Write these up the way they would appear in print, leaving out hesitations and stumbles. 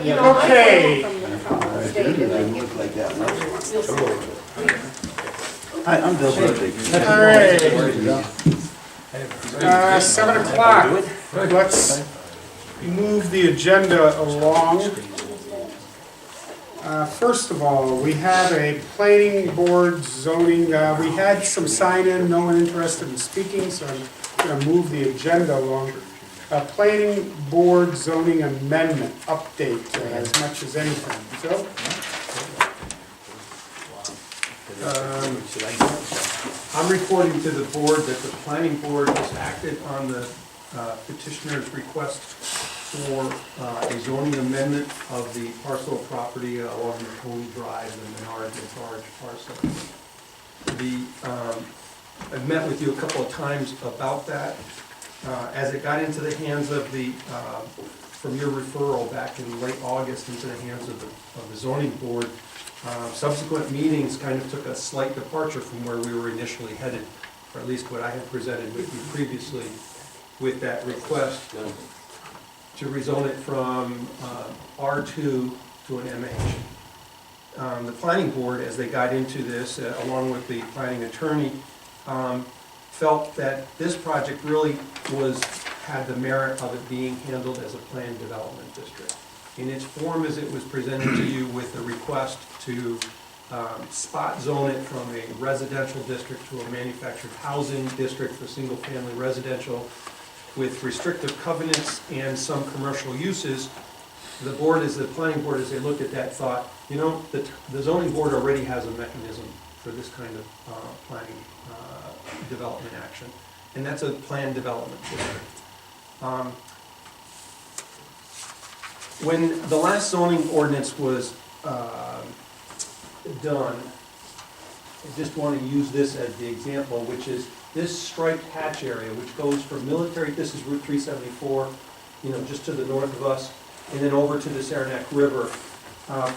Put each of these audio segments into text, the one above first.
Okay. Hi, I'm Bill Budzik. All right. 7 o'clock. Let's move the agenda along. First of all, we have a planning board zoning. We had some sign-in, no one interested in speaking, so I'm going to move the agenda along. Planning board zoning amendment update as much as anything. So, I'm reporting to the board that the planning board has acted on the petitioner's request for a zoning amendment of the parcel of property along the Tony Drive and Menard and Large parcel. I've met with you a couple of times about that. As it got into the hands of the, from your referral back in late August into the hands of the zoning board, subsequent meetings kind of took a slight departure from where we were initially headed, or at least what I had presented with you previously with that request to rezone it from R2 to an MH. The planning board, as they got into this, along with the planning attorney, felt that this project really had the merit of it being handled as a planned development district. In its form as it was presented to you with a request to spot zone it from a residential district to a manufactured housing district for single-family residential with restrictive covenants and some commercial uses, the board, as the planning board, as they looked at that, thought, you know, the zoning board already has a mechanism for this kind of planning development action, and that's a planned development district. When the last zoning ordinance was done, I just want to use this as the example, which is this striped hatch area, which goes from military, this is Route 374, you know, just to the north of us, and then over to the Saranac River,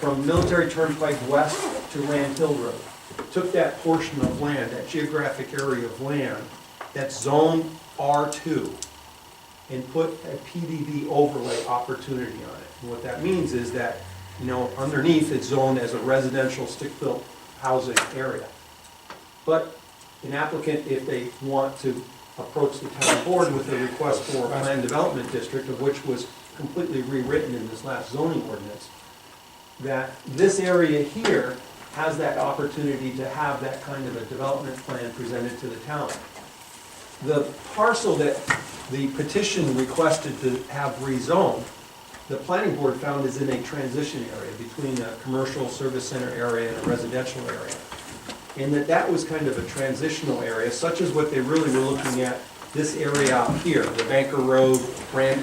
from Military Turnpike west to Rand Hill Road. Took that portion of land, that geographic area of land, that's zone R2, and put a PDD overlay opportunity on it. And what that means is that, you know, underneath it's zoned as a residential stick-built housing area. But an applicant, if they want to approach the town board with a request for a planned development district, of which was completely rewritten in this last zoning ordinance, that this area here has that opportunity to have that kind of a development plan presented to the town. The parcel that the petition requested to have rezoned, the planning board found is in a transition area between a commercial service center area and a residential area. And that was kind of a transitional area, such as what they really were looking at, this area out here, the Banker Road,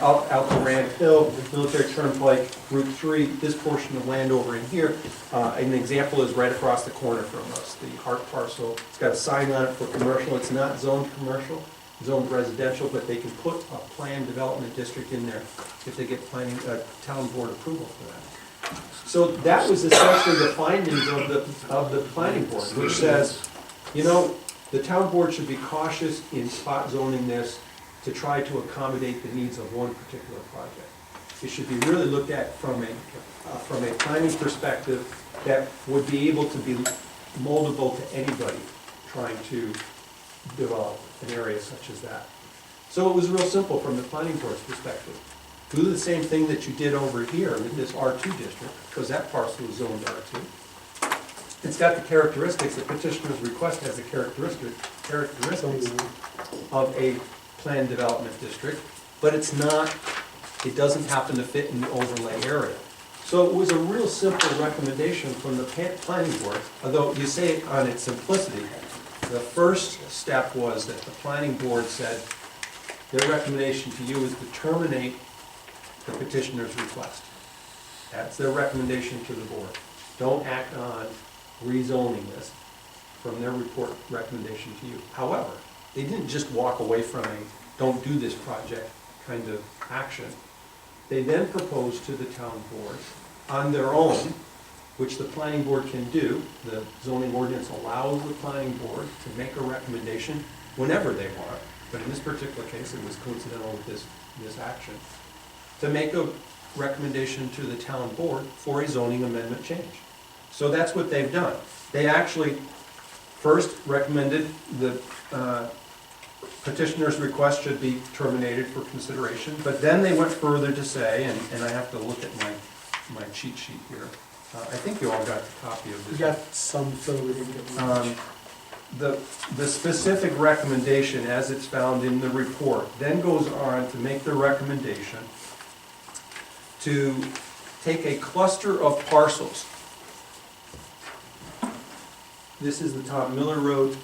out to Rand Hill, Military Turnpike, Route 3, this portion of land over in here. An example is right across the corner from us, the Hart parcel. It's got a sign on it for commercial. It's not zoned commercial, zoned residential, but they can put a planned development district in there if they get planning, town board approval for that. So that was essentially the findings of the planning board, which says, you know, the town board should be cautious in spot zoning this to try to accommodate the needs of one particular project. It should be really looked at from a planning perspective that would be able to be moldable to anybody trying to develop an area such as that. So it was real simple from the planning board's perspective. Do the same thing that you did over here with this R2 district, because that parcel is zoned R2. It's got the characteristics, the petitioner's request has the characteristics of a planned development district, but it's not, it doesn't happen to fit in the overlay area. So it was a real simple recommendation from the planning board, although you say it on its simplicity. The first step was that the planning board said their recommendation to you is to terminate the petitioner's request. That's their recommendation to the board. Don't act on rezoning this from their report recommendation to you. However, they didn't just walk away from a don't do this project kind of action. They then proposed to the town board on their own, which the planning board can do. The zoning ordinance allows the planning board to make a recommendation whenever they want, but in this particular case it was coincidental with this action, to make a recommendation to the town board for a zoning amendment change. So that's what they've done. They actually first recommended the petitioner's request should be terminated for consideration, but then they went further to say, and I have to look at my cheat sheet here. I think you all got the copy of We this. got some, so we didn't get much. The specific recommendation, as it's found in the report, then goes on to make the recommendation to take a cluster of parcels. This is the Tom Miller Road.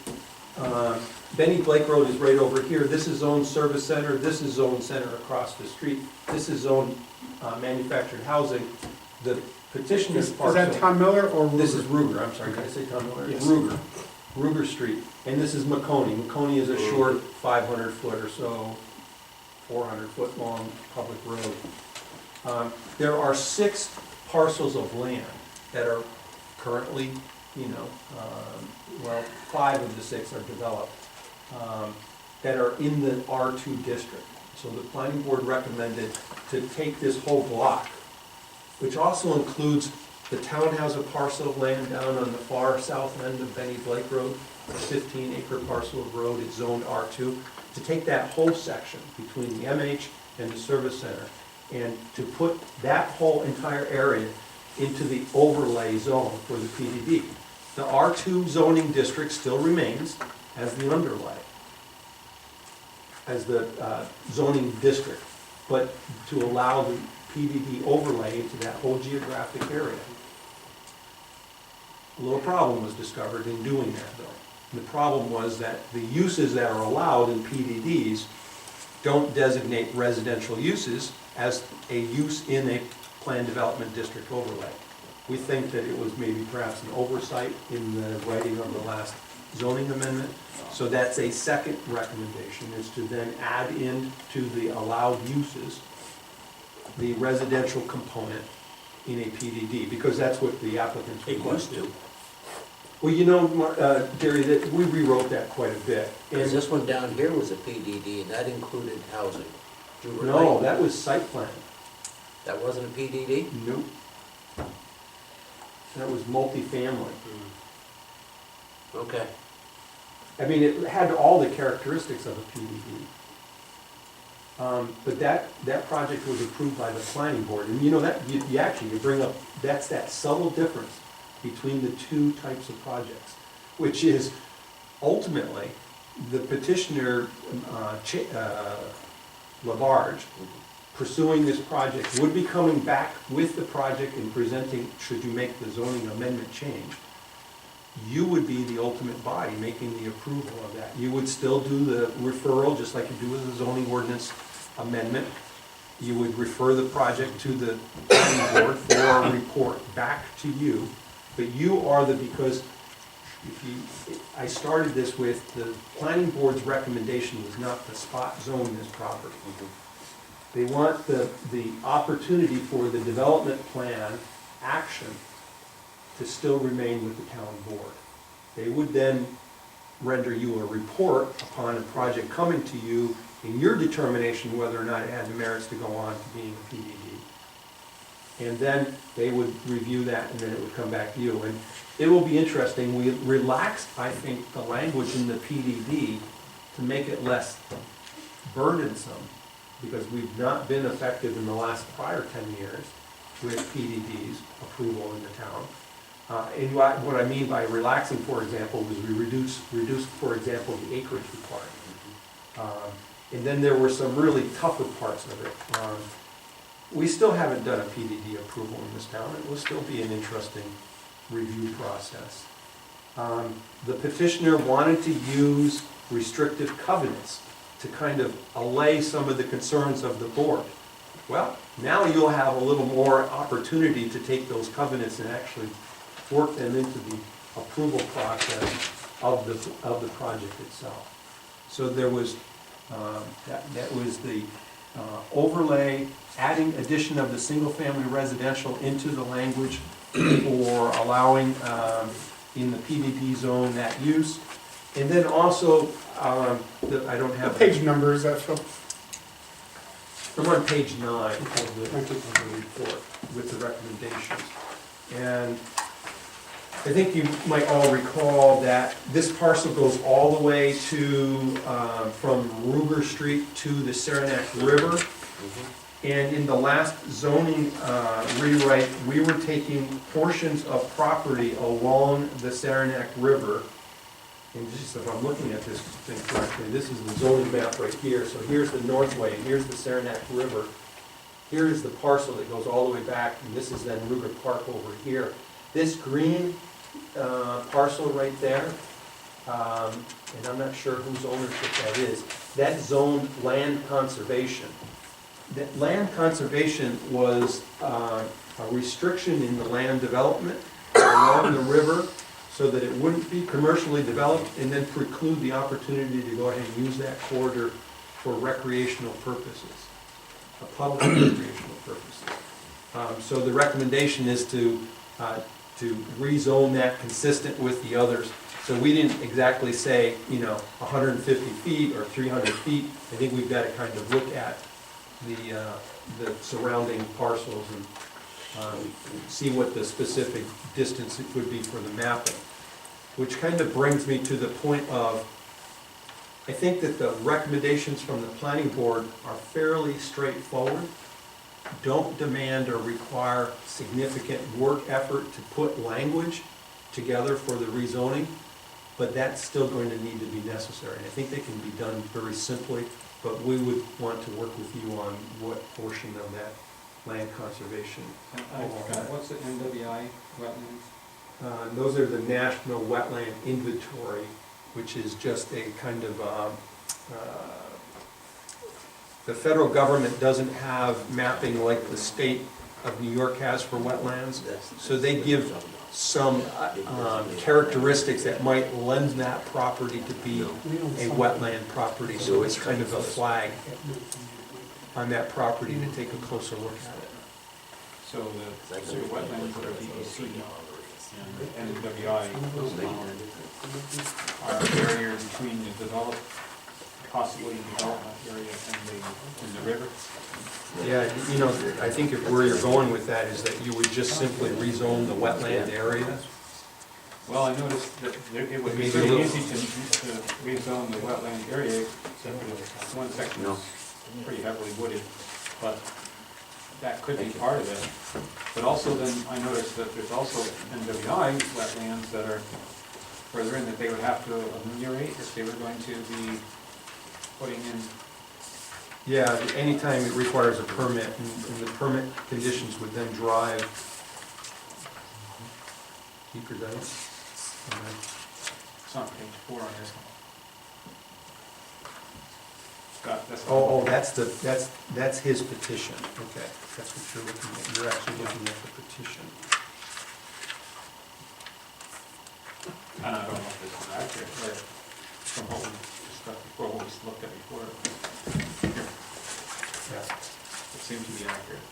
Benny Blake Road is right over here. This is zone service center. This is zone center across the street. This is zone manufactured housing. The petitioner's Is parcel. that Tom Miller or Ruger? This is Ruger, I'm sorry, did I say Tom Miller? Yes. Ruger Street, and this is McConey. McConey is a short 500-foot or so, 400-foot long public road. There are 6 parcels of land that are currently, well, 5 of the 6 are developed, that are in the R2 district. So the planning board recommended to take this whole block, which also includes the town has a parcel of land down on the far south end of Benny Blake Road, a 15-acre parcel of road, it's zoned R2, to take that whole section between the MH and the service center, and to put that whole entire area into the overlay zone for the PDD. The R2 zoning district still remains as the underlay, as the zoning district, but to allow the PDD overlay into that whole geographic area. A little problem was discovered in doing that, though. The problem was that the uses that are allowed in PDDs don't designate residential uses as a use in a planned development district overlay. We think that it was maybe perhaps an oversight in the writing of the last zoning amendment. So that's a second recommendation, is to then add in to the allowed uses the residential component in a PDD, because that's what the applicants requested. Well, Jerry, that we rewrote that quite a bit. Because this one down here was a PDD, and that included housing. You were No, right. that was site plan. That wasn't a PDD? Nope. That was multifamily. Okay. I mean, it had all the characteristics of a PDD. But that project was approved by the planning board, and you bring up, that's that subtle difference between the two types of projects, which is ultimately the petitioner, Labarge, pursuing this project, would be coming back with the project and presenting, should you make the zoning amendment change, you would be the ultimate body making the approval of that. You would still do the referral, just like you do with the zoning ordinance amendment. You would refer the project to the planning board for a report back to you. But you are because I started this with the planning board's recommendation was not to spot zone this property. They want the opportunity for the development plan action to still remain with the town board. They would then render you a report upon a project coming to you in your determination whether or not it had the merits to go on to being a PDD. And then they would review that, and then it would come back to you. And it will be interesting. We relaxed, I think, the language in the PDD to make it less burdensome, because we've not been effective in the last prior 10 years with PDD's approval in the town. And what I mean by relaxing, for example, was we reduced, for example, the acreage requirement. And then there were some really tougher parts of it. We still haven't done a PDD approval in this town. It will still be an interesting review process. The petitioner wanted to use restrictive covenants to kind of allay some of the concerns of the board. Well, now you'll have a little more opportunity to take those covenants and actually work them into the approval process of the project itself. So there was, that was the overlay, adding addition of the single-family residential into the language for allowing in the PDD zone that use. And then also, I don't have. What page number is that, Phil? I'm on page 9 of the report with the recommendations. And I think you might all recall that this parcel goes all the way to, from Ruger Street to the Saranac River. And in the last zoning rewrite, we were taking portions of property along the Saranac River. And just if I'm looking at this thing correctly, this is the zoning map right here. So here's the Northway, and here's the Saranac River. Here is the parcel that goes all the way back, and this is then Ruger Park over here. This green parcel right there, and I'm not sure whose ownership that is, that's zoned land conservation. That land conservation was a restriction in the land development along the river so that it wouldn't be commercially developed and then preclude the opportunity to go ahead and use that corridor for recreational purposes, public recreational purposes. So the recommendation is to rezone that consistent with the others. So we didn't exactly say, 150 feet or 300 feet. I think we've got to kind of look at the surrounding parcels and see what the specific distance it would be for the mapping. Which kind of brings me to the point of, I think that the recommendations from the planning board are fairly straightforward. Don't demand or require significant work effort to put language together for the rezoning, but that's still going to need to be necessary. And I think they can be done very simply, but we would want to work with you on what portion of that land conservation. What's the NWI wetlands? Those are the National Wetland Inventory, which is just a kind of, the federal government doesn't have mapping like the state of New York has for wetlands. So they give some characteristics that might lend that property to be a wetland property. So it's kind of a flag on that property to take a closer look at it. So the wetlands that are DEC and NWI are a barrier between the developed, possibly development area and the river. Yeah, I think where you're going with that is that you would just simply rezone the wetland area. Well, I noticed that it would be Maybe a very little- easy to rezone the wetland area, except that one section is pretty heavily wooded, but that could be part of it. But also then I noticed that there's also NWI wetlands that are further in that they would have to ameliorate if they were going to be putting in. Yeah, anytime it requires a permit, and the permit conditions would then drive. Keep your dice. It's on page 4 on this one. Scott, that's. Oh, that's his petition, okay, that's what you're looking at, you're actually looking at the petition. And I don't know if this is accurate, or from what we discussed before, what we looked at before. Here, Yeah. it seemed to be accurate.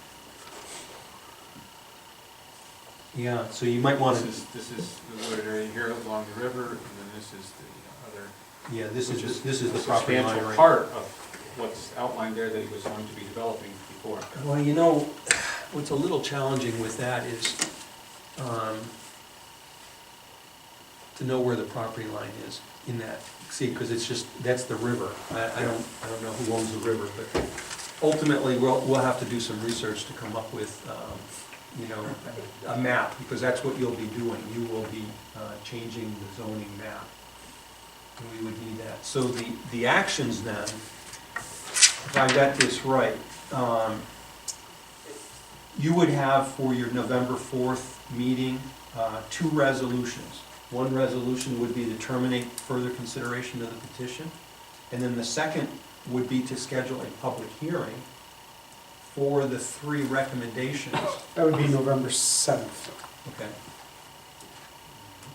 Yeah, so you might want to, This is the wooded area here along the river, and then this is the other. yeah, this which is the property line substantial right. part of what's outlined there that he was going to be developing before. Well, what's a little challenging with that is to know where the property line is in that, see, because it's just, that's the river. I don't know who owns the river, but ultimately, we'll have to do some research to come up with, a map, because that's what you'll be doing. You will be changing the zoning map. And we would need that. So the actions then, if I got this right, you would have for your November 4th meeting, 2 resolutions. One resolution would be to terminate further consideration of the petition, and then the second would be to schedule a public hearing for the 3 recommendations. That would be November 7th, Okay.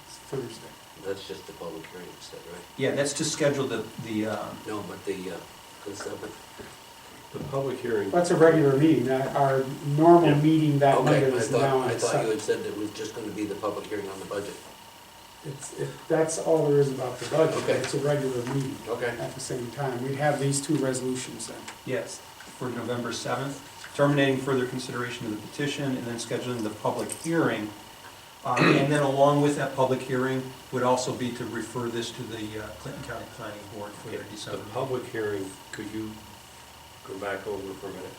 it's Thursday. That's just the public hearing, you said, right? Yeah, that's to schedule the No, but the consent. The public hearing, That's a regular meeting, our normal meeting that night Okay, is now on I the thought you 7th. had said that it was just gonna be the public hearing on the budget. That's all there is about the budget, Okay. it's a regular meeting Okay. at the same time. We'd have these 2 resolutions then. yes. for November 7th, terminating further consideration of the petition and then scheduling the public hearing. And then along with that public hearing would also be to refer this to the Clinton County Planning Board for their The December meeting. public hearing, could you go back over for a minute,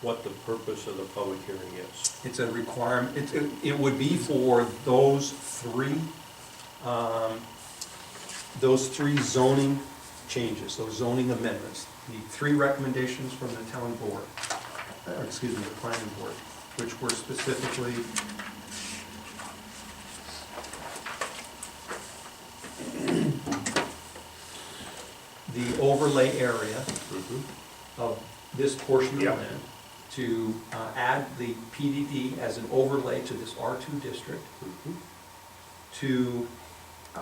what the purpose of the public hearing is? It's a requirement, it would be for those three zoning changes, those zoning amendments. The three recommendations from the town board, or excuse me, the planning board, which were specifically the overlay area of this portion of Yeah. land, to add the PDD as an overlay to this R2 district, to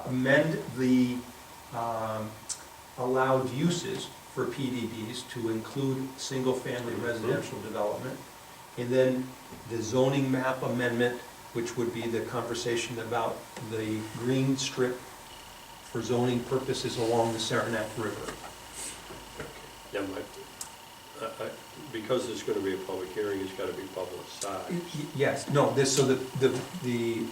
amend the allowed uses for PDDs to include single-family residential development, and then the zoning map amendment, which would be the conversation about the green strip for zoning purposes along the Saranac River. Yeah, because there's gonna be a public hearing, it's gotta be publicized. Yes, no, so the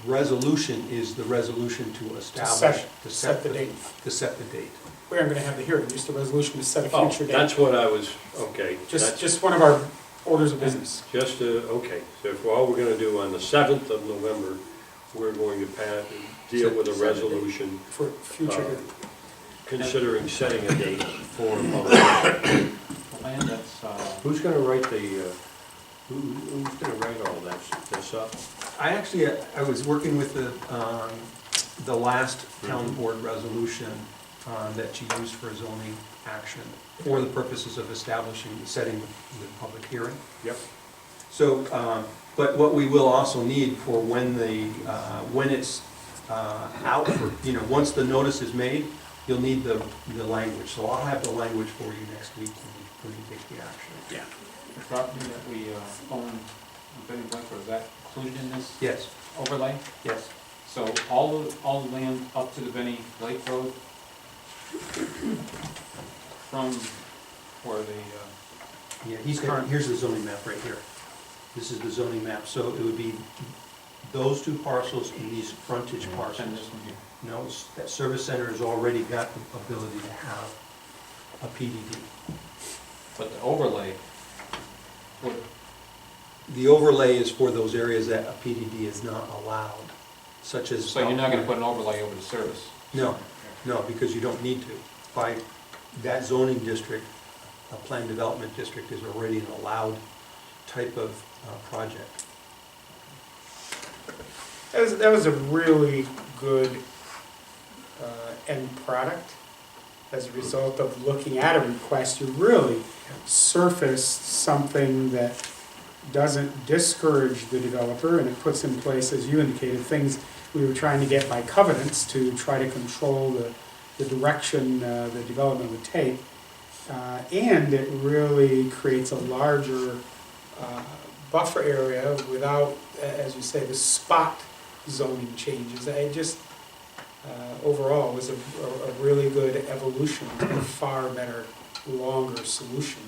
resolution is the resolution to establish. set the date. To set the date. We aren't gonna have the hearing, just a resolution to set a Oh, future date. that's what I was, okay. that's- Just one of our orders of business. Just, okay, so if all we're gonna do on the 7th of November, we're going to deal with a Set a date. resolution For future hearing. considering setting a date for a public hearing. The land that's, Who's gonna write who's gonna write all this up? I was working with the last town board resolution that you used for zoning action for the purposes of setting the public hearing. Yep. So, but what we will also need for when it's out for, once the notice is made, you'll need the language. So I'll have the language for you next week when you take the action. Yeah. the property that we own in Benny Blanford, is that included in this Yes, overlay? yes. So all the land up to the Benny Lake Road, from where the, Yeah, here's the zoning map right here. This is the zoning map, so it would be those two parcels and these frontage and parcels. this one here. No, that service center has already got the ability to have a PDD. But the overlay would, The overlay is for those areas that a PDD is not allowed, such as. so you're not gonna put an overlay over the service? No, because you don't need to. By that zoning district, a planned development district is already an allowed type of project. That was a really good end product. As a result of looking at a request, you really surfaced something that doesn't discourage the developer, and it puts in place, as you indicated, things we were trying to get by covenants to try to control the direction the development would take. And it really creates a larger buffer area without, as you say, the spot zoning changes. It just, overall, was a really good evolution, a far better, longer solution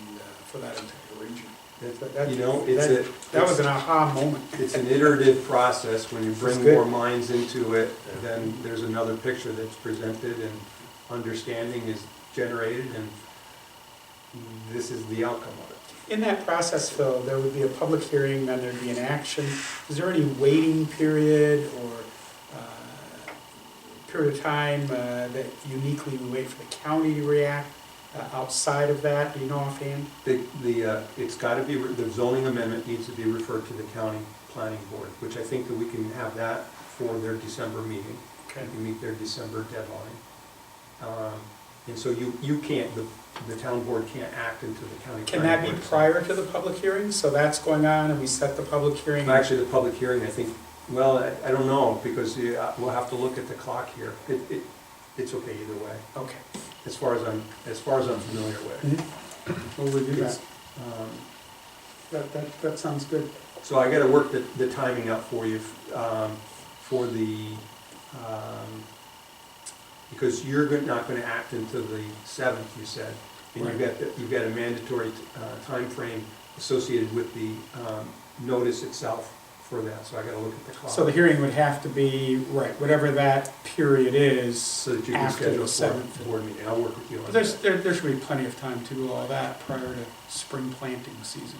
for that entire region. That was an aha moment. It's an iterative process. When you bring It's good. more minds into it, then there's another picture that's presented and understanding is generated, and this is the outcome of it. In that process, Phil, there would be a public hearing, then there'd be an action. Is there any waiting period or period of time that uniquely we wait for the county to react outside of that? Do you know offhand? It's got to be, the zoning amendment needs to be referred to the county planning board, which I think that we can have that for their December meeting. Okay. We meet their December deadline. And so you can't, the town board can't act until the county. Can planning that be board. prior to the public hearing? So that's going on and we set the public hearing? Actually, the public hearing, I think, well, I don't know, because we'll have to look at the clock here. It's okay either way, Okay. as far as I'm familiar with. We'll review that. Um, That sounds good. So I gotta work the timing out for you, for the, because you're not gonna act until the 7th, you said. And you've got a mandatory timeframe associated with the notice itself for that, so I gotta look at the clock. So the hearing would have to be, right, whatever that period is, So that you can after schedule the a 7th. board meeting, I'll work with you on But that. there should be plenty of time to do all that prior to spring planting season.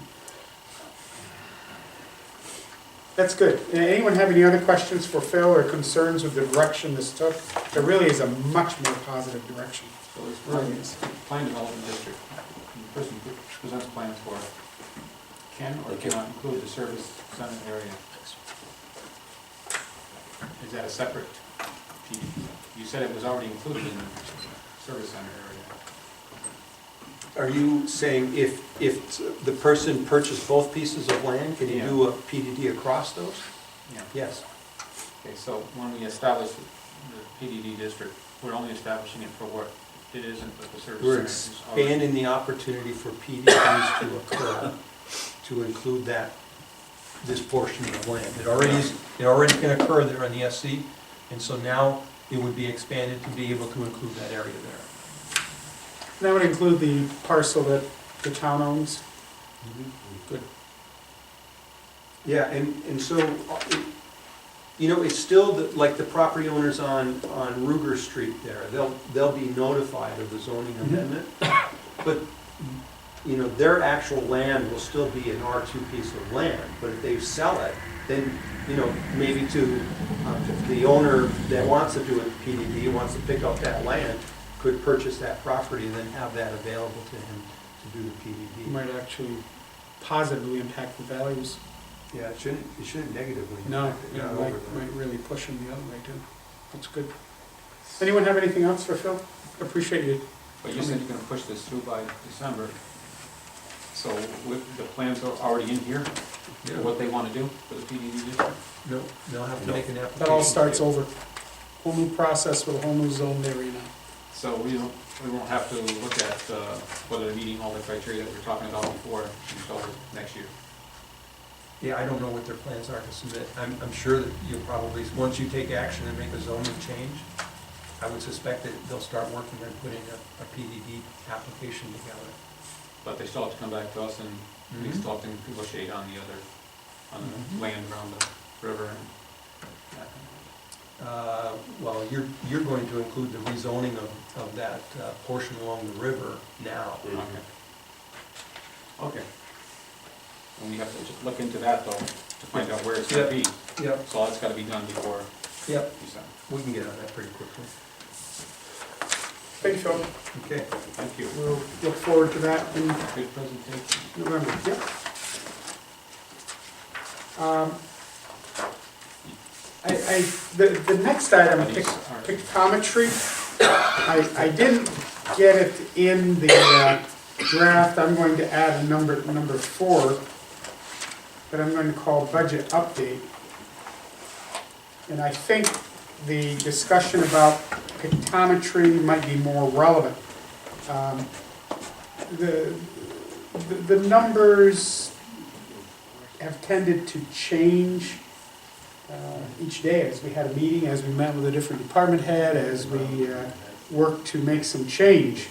That's good. Anyone have any other questions for Phil or concerns with the direction this took? It really is a much more positive direction. So this Really is. plan development district, the person who presents plans for it can or cannot include the service center area. Is that a separate PD? You said it was already included in the service center area. Are you saying if the person purchased both pieces of land, can you do a PDD across those? Yeah. Yes. Okay, so when we establish the PDD district, we're only establishing it for what it isn't, but the service center We're is already. expanding the opportunity for PDDs to occur, to include this portion of land. It already can occur there on the SC, and so now it would be expanded to be able to include that area there. That would include the parcel that the town owns. Good. Yeah, and so, it's still, like the property owners on Ruger Street there, they'll be notified of the zoning amendment, but, their actual land will still be an R2 piece of land, but if they sell it, then, maybe to the owner that wants to do a PDD, wants to pick up that land, could purchase that property and then have that available to him to do the It PDD. might actually positively impact the values. Yeah, it shouldn't negatively No, impact it, it not might, over the- might really push them the other way too. That's good. Anyone have anything else for Phil? Appreciate you. But you said you're gonna push this through by December. So with the plans are already in here, Yeah. for what they wanna do for the PDD district? No, they'll have to make an application. That all starts over. Whole new process with a whole new zone area now. So we won't have to look at whether they're meeting all the criteria that we were talking about before until next year. Yeah, I don't know what their plans are to submit. I'm sure that you'll probably, once you take action and make a zoning change, I would suspect that they'll start working on putting a PDD application together. But they still have to come back to us and we Mhm. still have to negotiate on the Mhm. land around the river and that. Well, you're going to include the rezoning of that portion along the river now. Okay. Okay. And we have to just look into that though, to find out where it's gonna be. Yep, So that's gotta be done before yep, December. we can get on that pretty quickly. Thank you, Phil. Okay. Thank you. We'll look forward to that in Good presentation. November. Yep. The next item, pictometry, I didn't get it in the draft. I'm going to add a number 4 that I'm going to call budget update. And I think the discussion about pictometry might be more relevant. The numbers have tended to change each day as we had a meeting, as we met with a different department head, as we worked to make some change.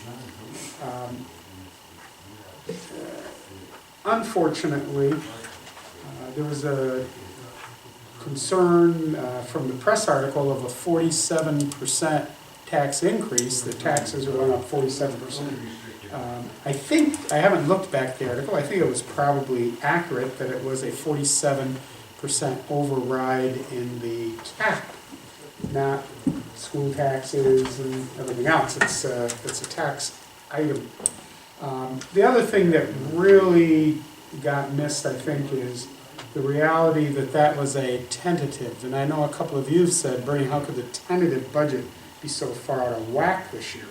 Unfortunately, there was a concern from the press article of a 47% tax increase. The taxes are going up 47%. I think, I haven't looked back at the article, I think it was probably accurate that it was a 47% override in the cap, not school taxes and everything else. It's a tax item. The other thing that really got missed, I think, is the reality that that was a tentative. And I know a couple of you said, Bernie, how could the tentative budget be so far out of whack this year?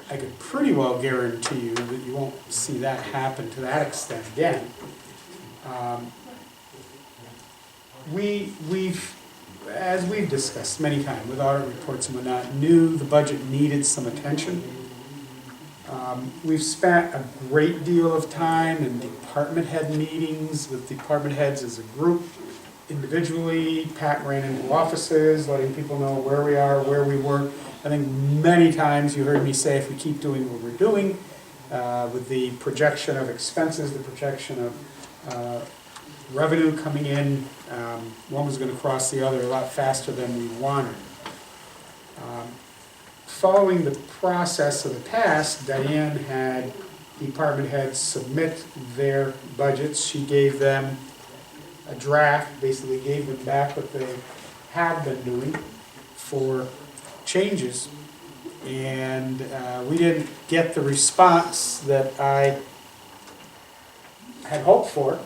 I could pretty well guarantee you that you won't see that happen to that extent again. As we've discussed many times with audit reports and whatnot, knew the budget needed some attention. We've spent a great deal of time in department head meetings with department heads as a group. Individually, Pat ran into offices, letting people know where we are, where we were. I think many times you heard me say if we keep doing what we're doing, with the projection of expenses, the projection of revenue coming in, one was going to cross the other a lot faster than we wanted. Following the process of the past, Diane had department heads submit their budgets. She gave them a draft, basically gave them back what they had been doing for changes. And we didn't get the response that I had hoped for.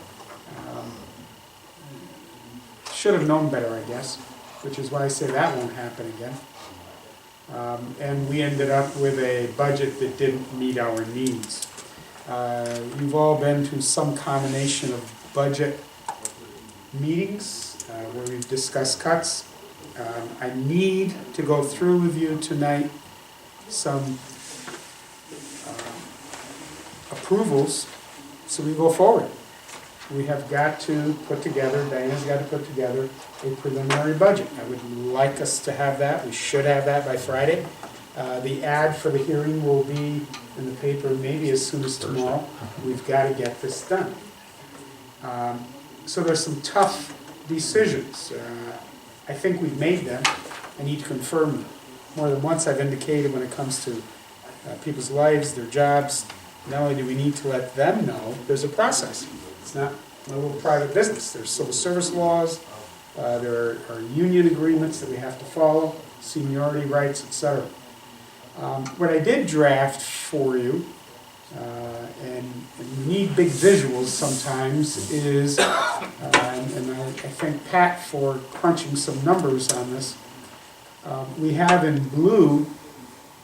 Should have known better, I guess, which is why I say that won't happen again. And we ended up with a budget that didn't meet our needs. You've all been to some combination of budget meetings where we've discussed cuts. I need to go through with you tonight some approvals so we go forward. We have got to put together, Diane's got to put together a preliminary budget. I would like us to have that. We should have that by Friday. The ad for the hearing will be in the paper maybe as soon as tomorrow. We've got to get this done. So there's some tough decisions. I think we've made them. I need to confirm them. More than once I've indicated when it comes to people's lives, their jobs, not only do we need to let them know, there's a process. It's not a little private business. There's civil service laws, there are union agreements that we have to follow, seniority rights, etc. What I did draft for you, and you need big visuals sometimes, is, and I thank Pat for crunching some numbers on this, we have in blue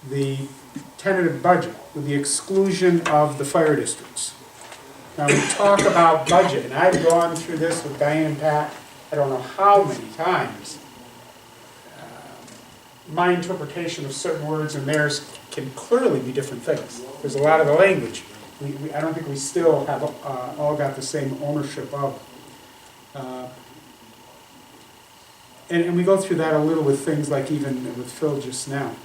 the tentative budget with the exclusion of the fire districts. Now, we talk about budget, and I've gone through this with Diane and Pat, I don't know how many times. My interpretation of certain words and theirs can clearly be different things. There's a lot of the language. I don't think we still have all got the same ownership of. And we go through that a little with things like even with Phil just now.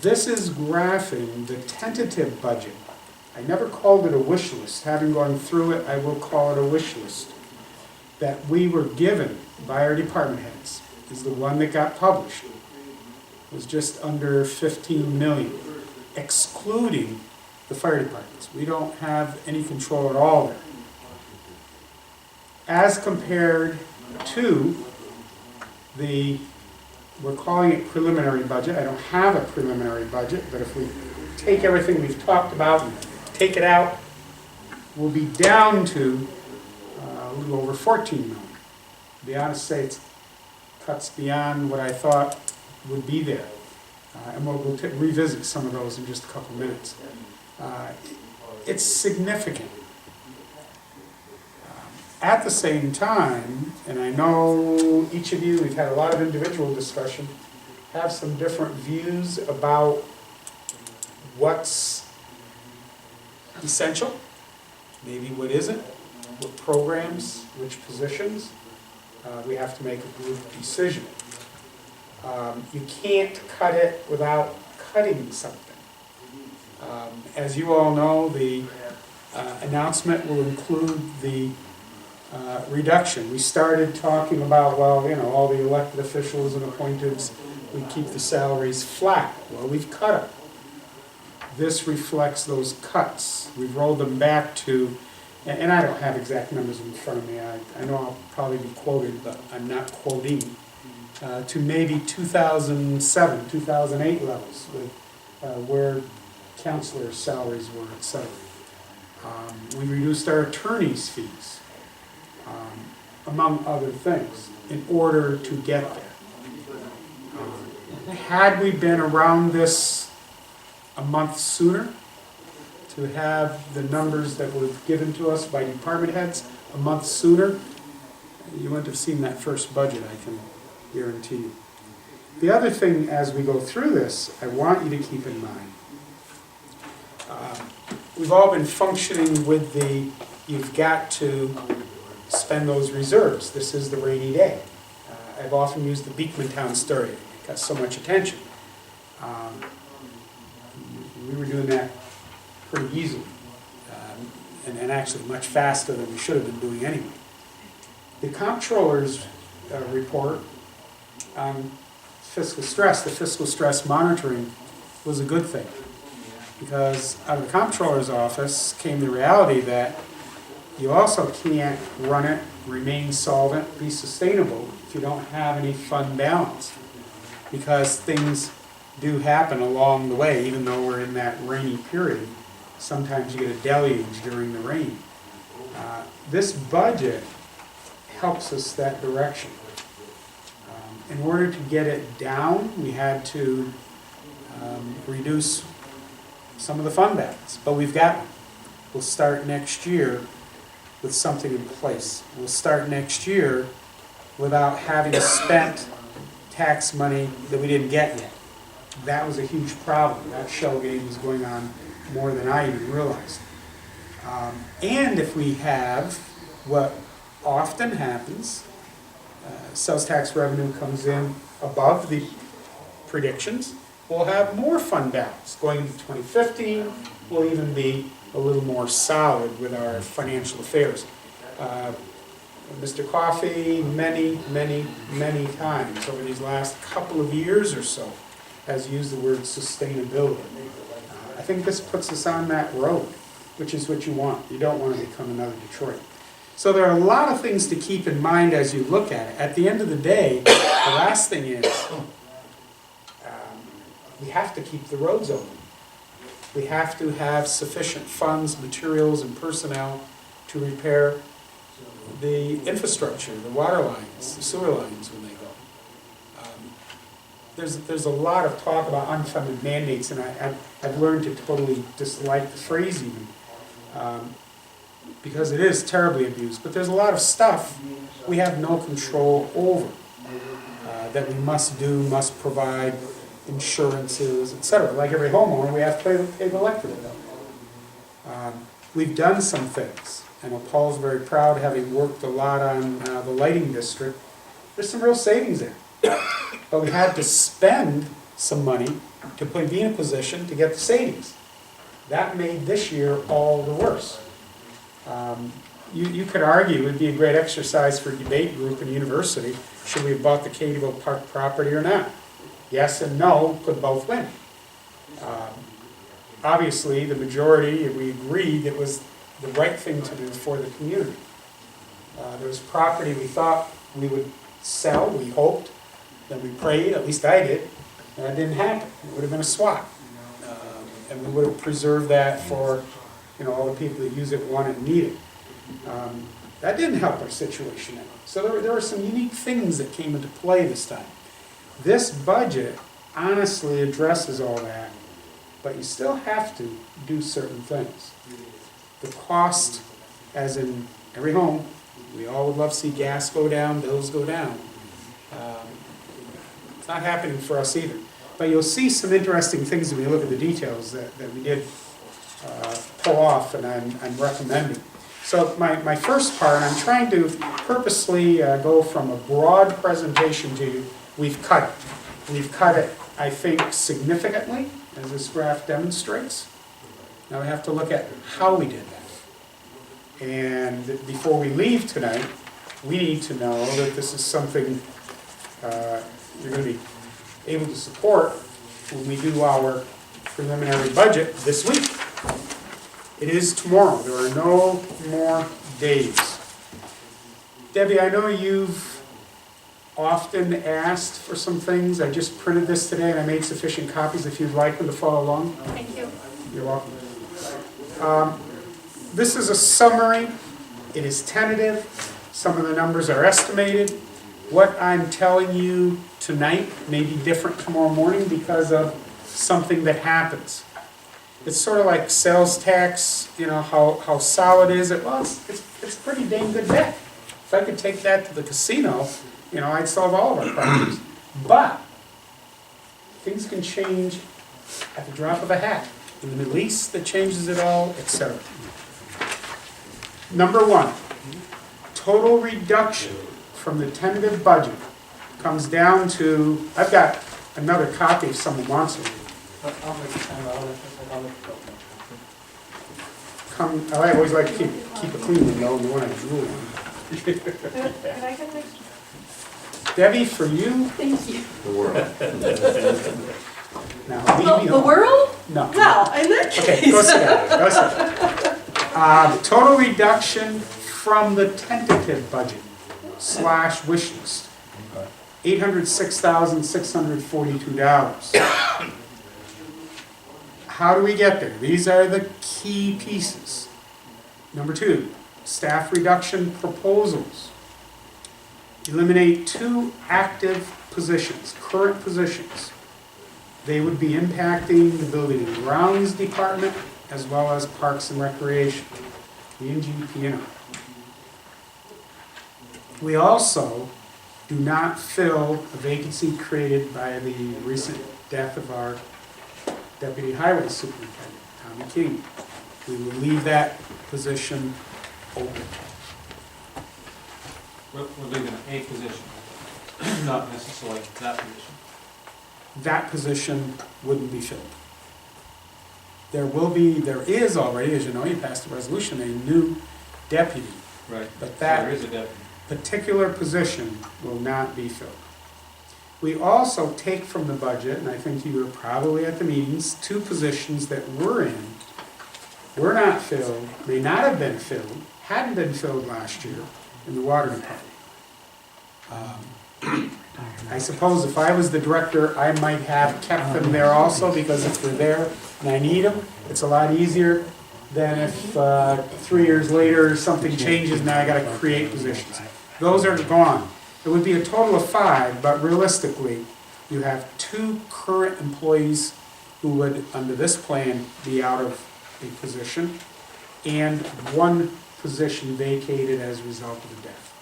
This is graphing the tentative budget. I never called it a wish list. Having gone through it, I will call it a wish list. That we were given by our department heads is the one that got published. It was just under 15 million, excluding the fire departments. We don't have any control at all there. As compared to we're calling it preliminary budget. I don't have a preliminary budget, but if we take everything we've talked about and take it out, we'll be down to a little over 14 million. To be honest, say it's cuts beyond what I thought would be there. And we'll revisit some of those in just a couple minutes. It's significant. At the same time, and I know each of you, we've had a lot of individual discussion, have some different views about what's essential, maybe what isn't, what programs, which positions. We have to make a group decision. You can't cut it without cutting something. As you all know, the announcement will include the reduction. We started talking about, well, you know, all the elected officials and appointeds, we keep the salaries flat. Well, we've cut them. This reflects those cuts. We've rolled them back to, and I don't have exact numbers in front of me. I know I'll probably be quoted, but I'm not quoting, to maybe 2007, 2008 levels, with where counselors' salaries were, etc. We reduced our attorneys' fees. Among other things, in order to get there. Had we been around this a month sooner, to have the numbers that were given to us by department heads a month sooner, you wouldn't have seen that first budget, I can guarantee you. The other thing as we go through this, I want you to keep in mind, we've all been functioning with you've got to spend those reserves. This is the rainy day. I've often used the Beekman Town story. It got so much attention. Um, We were doing that pretty easily, and actually much faster than we should have been doing anyway. The comptroller's report on fiscal stress, the fiscal stress monitoring, was a good thing. Because out of the comptroller's office came the reality that you also can't run it, remain solvent, be sustainable if you don't have any fund balance. Because things do happen along the way, even though we're in that rainy period. Sometimes you get a deluge during the rain. This budget helps us that direction. In order to get it down, we had to reduce some of the fund balance, but we've got one. We'll start next year with something in place. We'll start next year without having spent tax money that we didn't get yet. That was a huge problem. That shell game was going on more than I even realized. And if we have what often happens, sales tax revenue comes in above the predictions, we'll have more fund balance. Going into 2015, we'll even be a little more solid with our financial affairs. Mr. Coffey, many times over these last couple of years or so, has used the word sustainability. I think this puts us on that road, which is what you want. You don't want to become another Detroit. So there are a lot of things to keep in mind as you look at it. At the end of the day, the last thing is, we have to keep the roads open. We have to have sufficient funds, materials, and personnel to repair the infrastructure, the water lines, the sewer lines when they go. There's a lot of talk about unfunded mandates, and I've learned to totally dislike the phrase even, because it is terribly abused. But there's a lot of stuff we have no control over that we must do, must provide, insurances, etc. Like every homeowner, we have to pay the electric bill. We've done some things. I know Paul's very proud, having worked a lot on the lighting district. There's some real savings there. But we had to spend some money to be in a position to get the savings. That made this year all the worse. You could argue it would be a great exercise for a debate group in university, should we have bought the Cadyville Park property or not? Yes and no could both win. Obviously, the majority, we agreed it was the right thing to do for the community. There was property we thought we would sell, we hoped, then we prayed, at least I did, and that didn't happen. It would have been a swap. And we would have preserved that for all the people that use it, want it, and need it. That didn't help our situation out. So there were some unique things that came into play this time. This budget honestly addresses all that, but you still have to do certain things. The cost, as in every home, we all would love to see gas go down, bills go down. It's not happening for us either. But you'll see some interesting things when you look at the details that we did pull off, and I'm recommending. So my first part, I'm trying to purposely go from a broad presentation to we've cut it. We've cut it, I think, significantly, as this graph demonstrates. Now we have to look at how we did that. And before we leave tonight, we need to know that this is something you're going to be able to support when we do our preliminary budget this week. It is tomorrow. There are no more days. Debbie, I know you've often asked for some things. I just printed this today and I made sufficient copies if you'd like them to follow along. Thank you. You're welcome. This is a summary. It is tentative. Some of the numbers are estimated. What I'm telling you tonight may be different tomorrow morning because of something that happens. It's sort of like sales tax, how solid is it? Well, it's pretty dang good bet. If I could take that to the casino, I'd solve all of our problems. But things can change at the drop of a hat. In the Middle East, that changes it all, etc. Number one, total reduction from the tentative budget comes down to, I've got another copy if someone wants it. I always like to keep a clean window, and the one I drew on. Can I get an extra? Debbie, for you, Thank you. The world. now leave me The alone. world? No. Well, in that Okay, go case. sit down, go sit down. Total reduction from the tentative budget / wish list, $806,642. How do we get there? These are the key pieces. Number 2, staff reduction proposals. Eliminate 2 active positions, current positions. They would be impacting the Building and Grounds Department as well as Parks and Recreation, BNG, We also do not fill a vacancy created by the recent death of our Deputy Highway Superintendent, Tommy King. We will leave that position open. We're leaving a position, not necessarily that position. That position wouldn't be filled. There is already, as you know, you passed a resolution, a new deputy. Right. But So that there is a deputy. particular position will not be filled. We also take from the budget, and I think you were probably at the meetings, 2 positions that were not filled, may not have been filled, hadn't been filled last year in the water department. I suppose if I was the director, I might have kept them there also, because if they're there and I need them, it's a lot easier than if 3 years later something changes, now I gotta create positions. Those are gone. It would be a total of 5, but realistically, you have 2 current employees who would, under this plan, be out of a position, and 1 position vacated as a result of the death.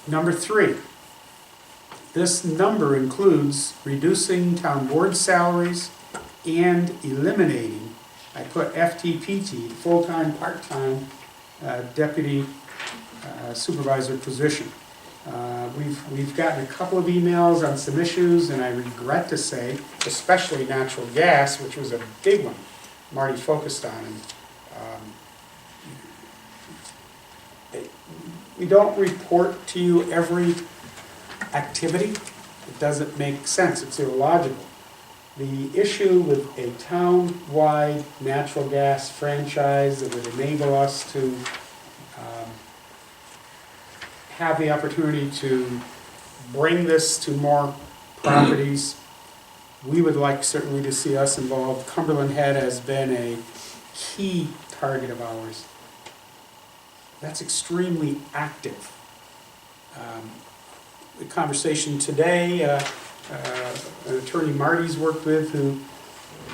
Number 3, this number includes reducing town board salaries and eliminating, I put FTPT, full-time, part-time deputy supervisor position. We've gotten a couple of emails on some issues, and I regret to say, especially natural gas, which was a big one Marty focused on. We don't report to you every activity. It doesn't make sense. It's illogical. The issue with a town-wide natural gas franchise that would enable us to have the opportunity to bring this to more properties, we would like certainly to see us involved. Cumberland Head has been a key target of ours. That's extremely active. The conversation today, an attorney Marty's worked with who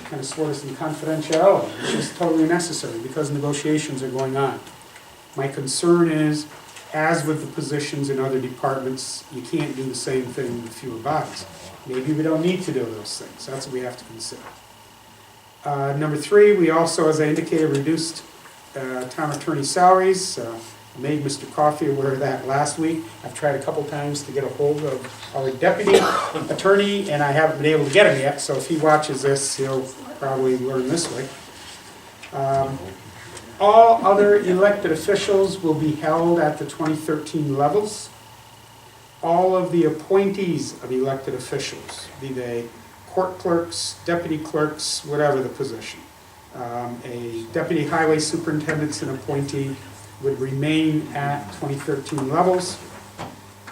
kind of swore us in confidentiality, which is totally necessary because negotiations are going on. My concern is, as with the positions in other departments, you can't do the same thing with fewer bodies. Maybe we don't need to do those things. That's what we have to consider. Number 3, we also, as I indicated, reduced town attorney salaries. I made Mr. Coffey aware of that last week. I've tried a couple times to get a hold of our deputy attorney, and I haven't been able to get him yet, so if he watches this, he'll probably learn this way. All other elected officials will be held at the 2013 levels. All of the appointees of elected officials, be they court clerks, deputy clerks, whatever the position. A deputy highway superintendent's an appointee, would remain at 2013 levels.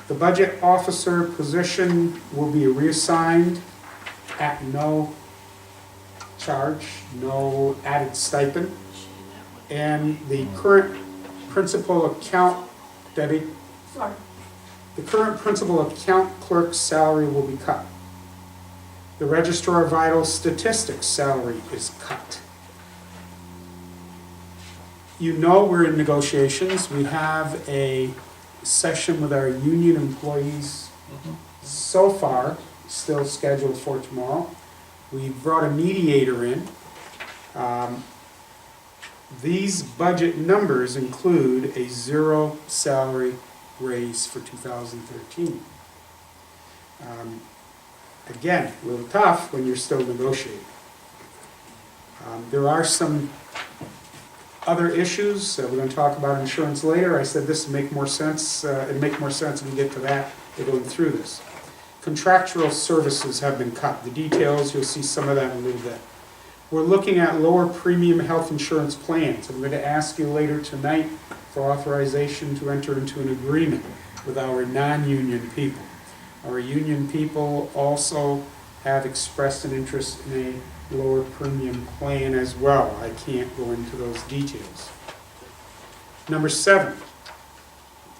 The budget officer position will be reassigned at no charge, no added stipend. And the current principal account, Debbie? Sorry. The current principal account clerk's salary will be cut. The registrar of vital statistics salary is cut. You know we're in negotiations. We have a session with our union employees so far, still scheduled for tomorrow. We brought a mediator in. These budget numbers include a 0 salary raise for 2013. Again, a little tough when you're still negotiating. There are some other issues, we're gonna talk about insurance later. I said this would make more sense, it'd make more sense when we get to that, to going through this. Contractual services have been cut. The details, you'll see some of that in a little bit. We're looking at lower premium health insurance plans. I'm going to ask you later tonight for authorization to enter into an agreement with our non-union people. Our union people also have expressed an interest in a lower premium plan as well. I can't go into those details. Number 7,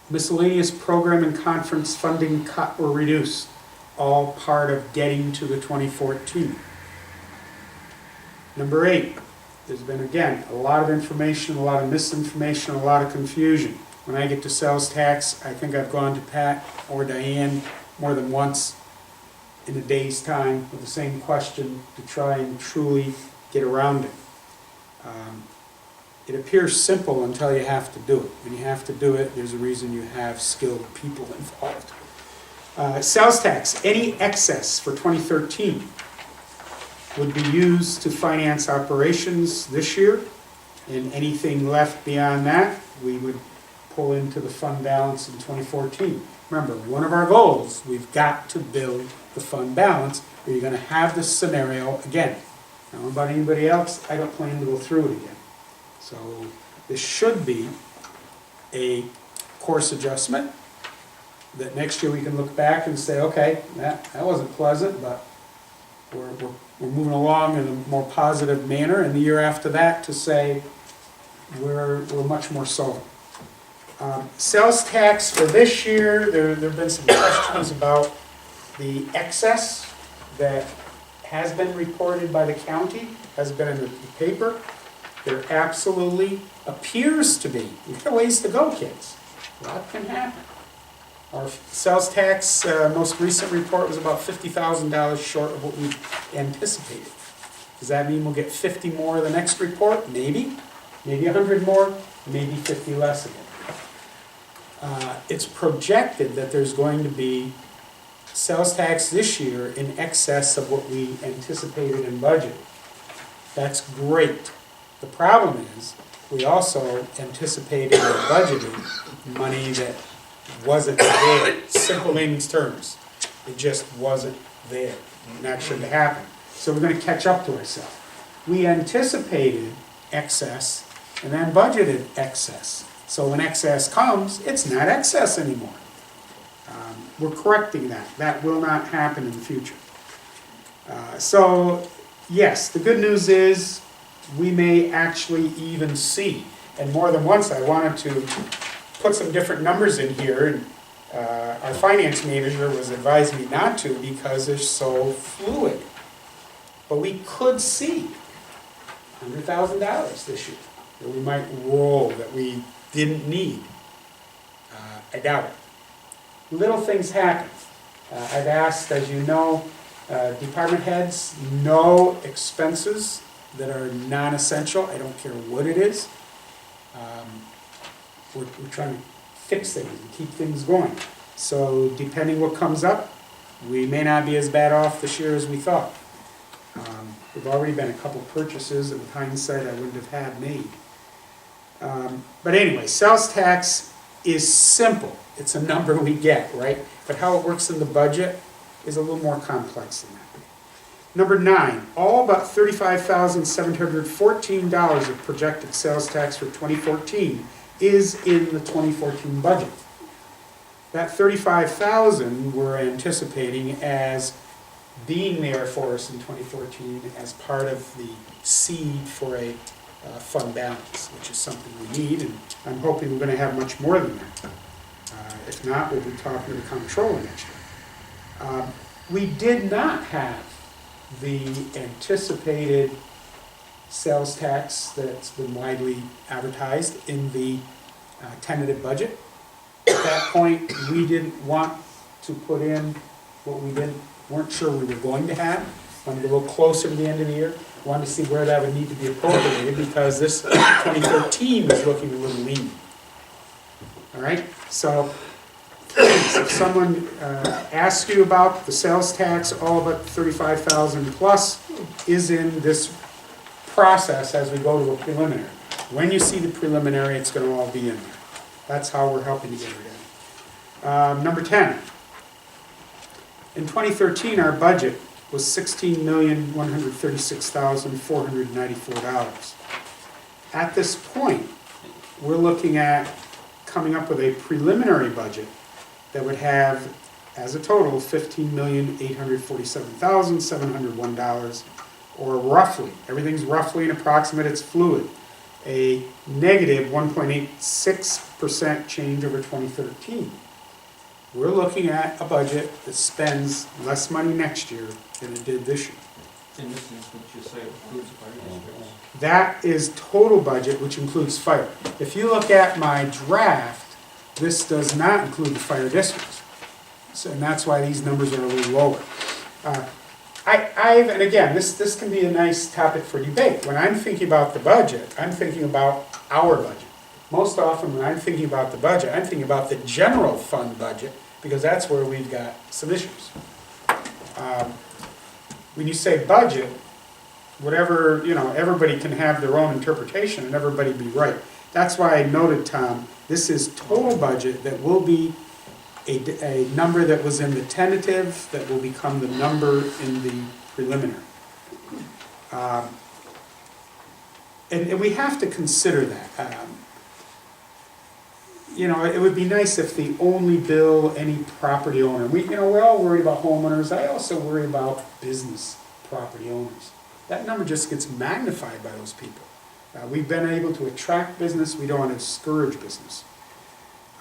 miscellaneous program and conference funding cut or reduced, all part of getting to the 2014. Number 8, there's been, again, a lot of information, a lot of misinformation, a lot of confusion. When I get to sales tax, I think I've gone to Pat or Diane more than once in a day's time with the same question to try and truly get around it. It appears simple until you have to do it. When you have to do it, there's a reason you have skilled people involved. Sales tax, any excess for 2013 would be used to finance operations this year, and anything left beyond that, we would pull into the fund balance in 2014. Remember, one of our goals, we've got to build the fund balance, or you're going to have this scenario again. I don't know about anybody else, I don't plan to go through it again. So this should be a course adjustment that next year we can look back and say, okay, that wasn't pleasant, but we're moving along in a more positive manner, and the year after that to say we're much more solid. Sales tax for this year, there have been some questions about the excess that has been reported by the county, has been in the paper. There absolutely appears to be. We've got a ways to go, kids. A lot can happen. Our sales tax, most recent report was about $50,000 short of what we anticipated. Does that mean we'll get 50 more the next report? Maybe. Maybe 100 more, maybe 50 less again. It's projected that there's going to be sales tax this year in excess of what we anticipated in budget. That's great. The problem is, we also anticipated or budgeted money that wasn't there. Simple layman's terms. It just wasn't there. And that shouldn't happen. So we're going to catch up to ourselves. We anticipated excess and then budgeted excess. So when excess comes, it's not excess anymore. We're correcting that. That will not happen in the future. So yes, the good news is we may actually even see, and more than once I wanted to put some different numbers in here, and our finance manager was advising me not to because they're so fluid. But we could see $100,000 this year that we might roll that we didn't need. I doubt it. Little things happen. I've asked, as you know, department heads, no expenses that are non-essential. I don't care what it is. We're trying to fix things and keep things going. So depending what comes up, we may not be as bad off this year as we thought. There've already been a couple purchases that with hindsight I wouldn't have had made. But anyway, sales tax is simple. It's a number we get, right? But how it works in the budget is a little more complex than that. Number 9, all but $35,714 of projected sales tax for 2014 is in the 2014 budget. That $35,000 we're anticipating as being there for us in 2014 as part of the seed for a fund balance, which is something we need, and I'm hoping we're going to have much more than that. If not, we'll be talking to the comptroller next year. We did not have the anticipated sales tax that's been widely advertised in the tentative budget. At that point, we didn't want to put in what we weren't sure we were going to have. Wanted to go closer to the end of the year. Wanted to see where that would need to be appropriated because this 2013 was looking a little lean. All right, so if someone asks you about the sales tax, all but 35,000 plus is in this process as we go to a preliminary. When you see the preliminary, it's gonna all be in there. That's how we're helping to get it in. Number 10. In 2013, our budget was $16,136,494. At this point, we're looking at coming up with a preliminary budget that would have, as a total, $15,847,701, or roughly, everything's roughly and approximate, it's fluid, a negative 1.86% change over 2013. We're looking at a budget that spends less money next year than it did this year. In this instance, you say it includes fire districts. That is total budget, which includes fire. If you look at my draft, this does not include the fire districts. So, and that's why these numbers are a little lower. And again, this can be a nice topic for debate. When I'm thinking about the budget, I'm thinking about our budget. Most often when I'm thinking about the budget, I'm thinking about the general fund budget, because that's where we've got some issues. When you say budget, whatever, everybody can have their own interpretation and everybody be right. That's why I noted, Tom, this is total budget that will be a number that was in the tentative, that will become the number in the preliminary. And we have to consider that. It would be nice if the only bill any property owner, we're all worried about homeowners, I also worry about business property owners. That number just gets magnified by those people. We've been able to attract business, we don't want to discourage business.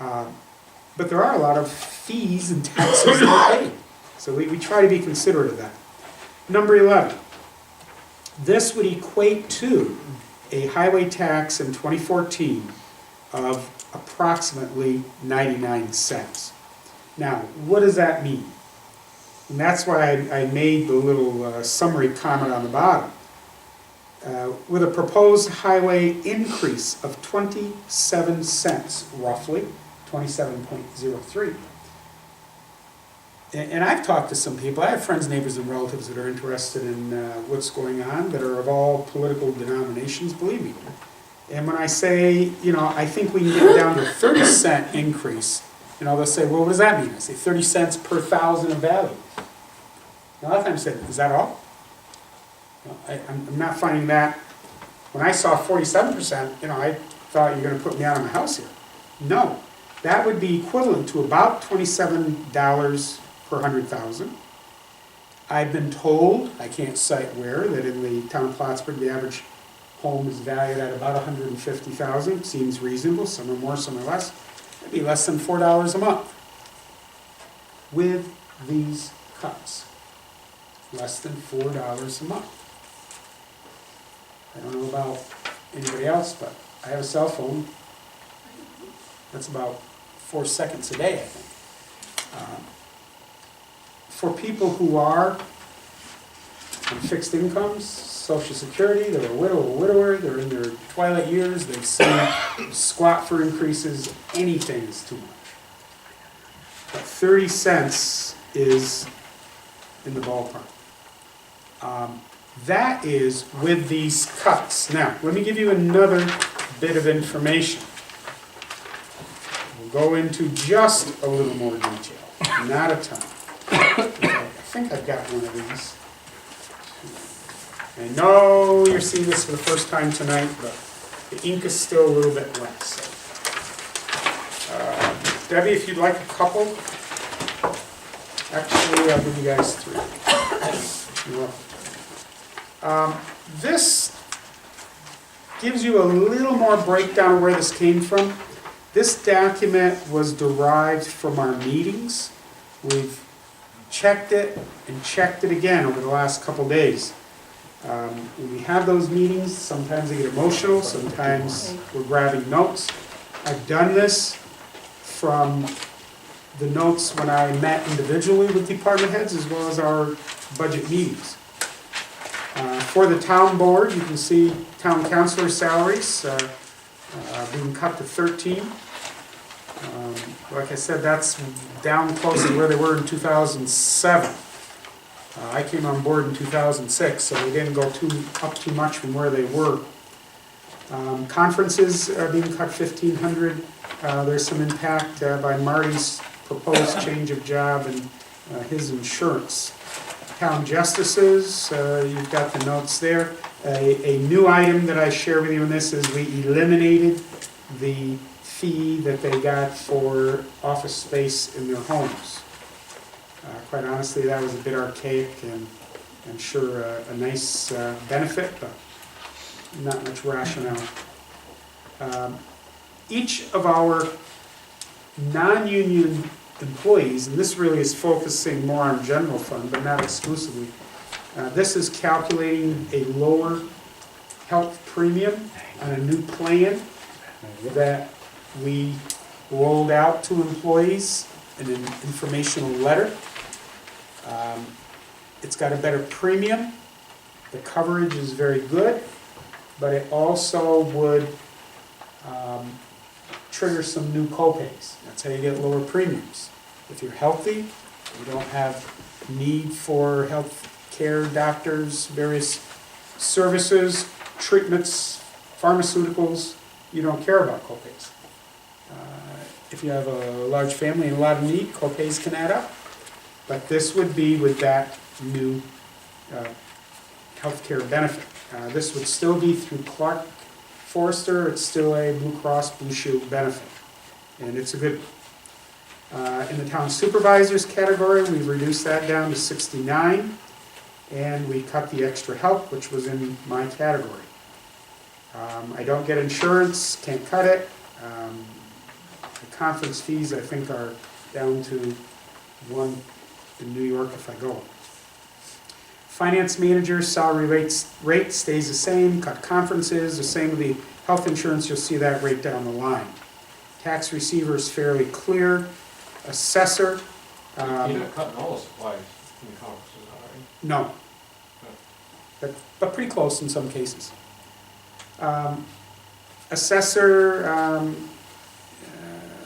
But there are a lot of fees and taxes that are paid. So we try to be considerate of that. Number 11, this would equate to a highway tax in 2014 of approximately 99 cents. Now, what does that mean? And that's why I made the little summary comment on the bottom. With a proposed highway increase of 27 cents, roughly, 27.03. And I've talked to some people, I have friends, neighbors, and relatives that are interested in what's going on, that are of all political denominations, believe me. And when I say, I think we can get down to a 30-cent increase, they'll say, well, what does that mean? I say 30 cents per thousand of value. A lot of times I say, is that all? I'm not finding that. When I saw 47%, I thought you were going to put me out of my house here. No, that would be equivalent to about $27 per 100,000. I've been told, I can't cite where, that in the town of Plattsburgh, the average home is valued at about $150,000. Seems reasonable. Some are more, some are less. It'd be less than $4 a month with these cuts. Less than $4 a month. I don't know about anybody else, but I have a cell phone. That's about 4 seconds a day, I think. For people who are on fixed incomes, Social Security, they're a widow or widower, they're in their twilight years, they've seen squat for increases, anything is too much. But 30 cents is in the ballpark. That is with these cuts. Now, let me give you another bit of information. We'll go into just a little more detail, not a ton. I think I've got one of these. I know you're seeing this for the first time tonight, but the ink is still a little bit wet. So. Debbie, if you'd like a couple. Actually, I'll give you guys 3. You're welcome. This gives you a little more breakdown of where this came from. This document was derived from our meetings. We've checked it and checked it again over the last couple days. When we have those meetings, sometimes they get emotional, sometimes we're grabbing notes. I've done this from the notes when I met individually with department heads as well as our budget meetings. For the town board, you can see town councilor salaries being cut to 13. Like I said, that's down close to where they were in 2007. I came on board in 2006, so they didn't go up too much from where they were. Conferences are being cut 1,500. There's some impact by Marty's proposed change of job and his insurance. Town justices, you've got the notes there. A new item that I share with you in this is we eliminated the fee that they got for office space in their homes. Quite honestly, that was a bit archaic and I'm sure a nice benefit, but not much rationale. Each of our non-union employees, and this really is focusing more on general fund, but not exclusively, this is calculating a lower health premium on a new plan that we rolled out to employees in an informational letter. It's got a better premium, the coverage is very good, but it also would trigger some new copays. That's how you get lower premiums. If you're healthy, you don't have need for health care, doctors, various services, treatments, pharmaceuticals, you don't care about copays. If you have a large family and a lot of need, copays can add up. But this would be with that new healthcare benefit. This would still be through Clark Forrester. It's still a Blue Cross Blue Shield benefit, and it's a good one. In the town supervisors category, we've reduced that down to 69, and we cut the extra help, which was in my category. I don't get insurance, can't cut it. The conference fees, I think, are down to one in New York if I go. Finance manager, salary rate stays the same, cut conferences, the same with the health insurance, you'll see that rate down the line. Tax receiver is fairly clear. Assessor, You're not cutting all the supplies in the conferences, all right? no. But pretty close in some cases. Assessor,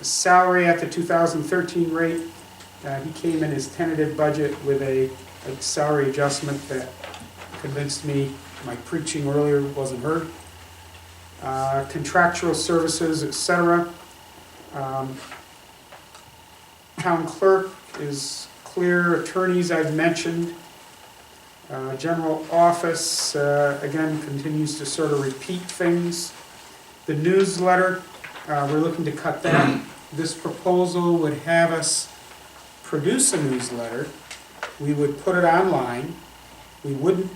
salary at the 2013 rate, he came in his tentative budget with a salary adjustment that convinced me my preaching earlier wasn't heard. Contractual services, etc. Town clerk is clear. Attorneys I've mentioned. General office, again, continues to sort of repeat things. The newsletter, we're looking to cut that. This proposal would have us produce a newsletter. We would put it online. We would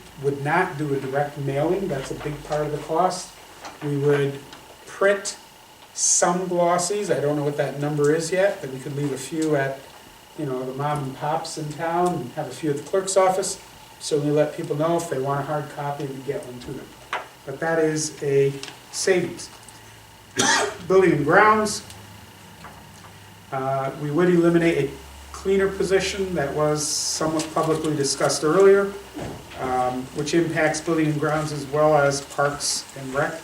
not do a direct mailing. That's a big part of the cost. We would print some glossies. I don't know what that number is yet, but we could leave a few at, the mom and pops in town and have a few at the clerk's office. So we let people know if they want a hard copy, we get one to them. But that is a savings. Building and grounds, we would eliminate a cleaner position that was somewhat publicly discussed earlier, which impacts building and grounds as well as parks and rec.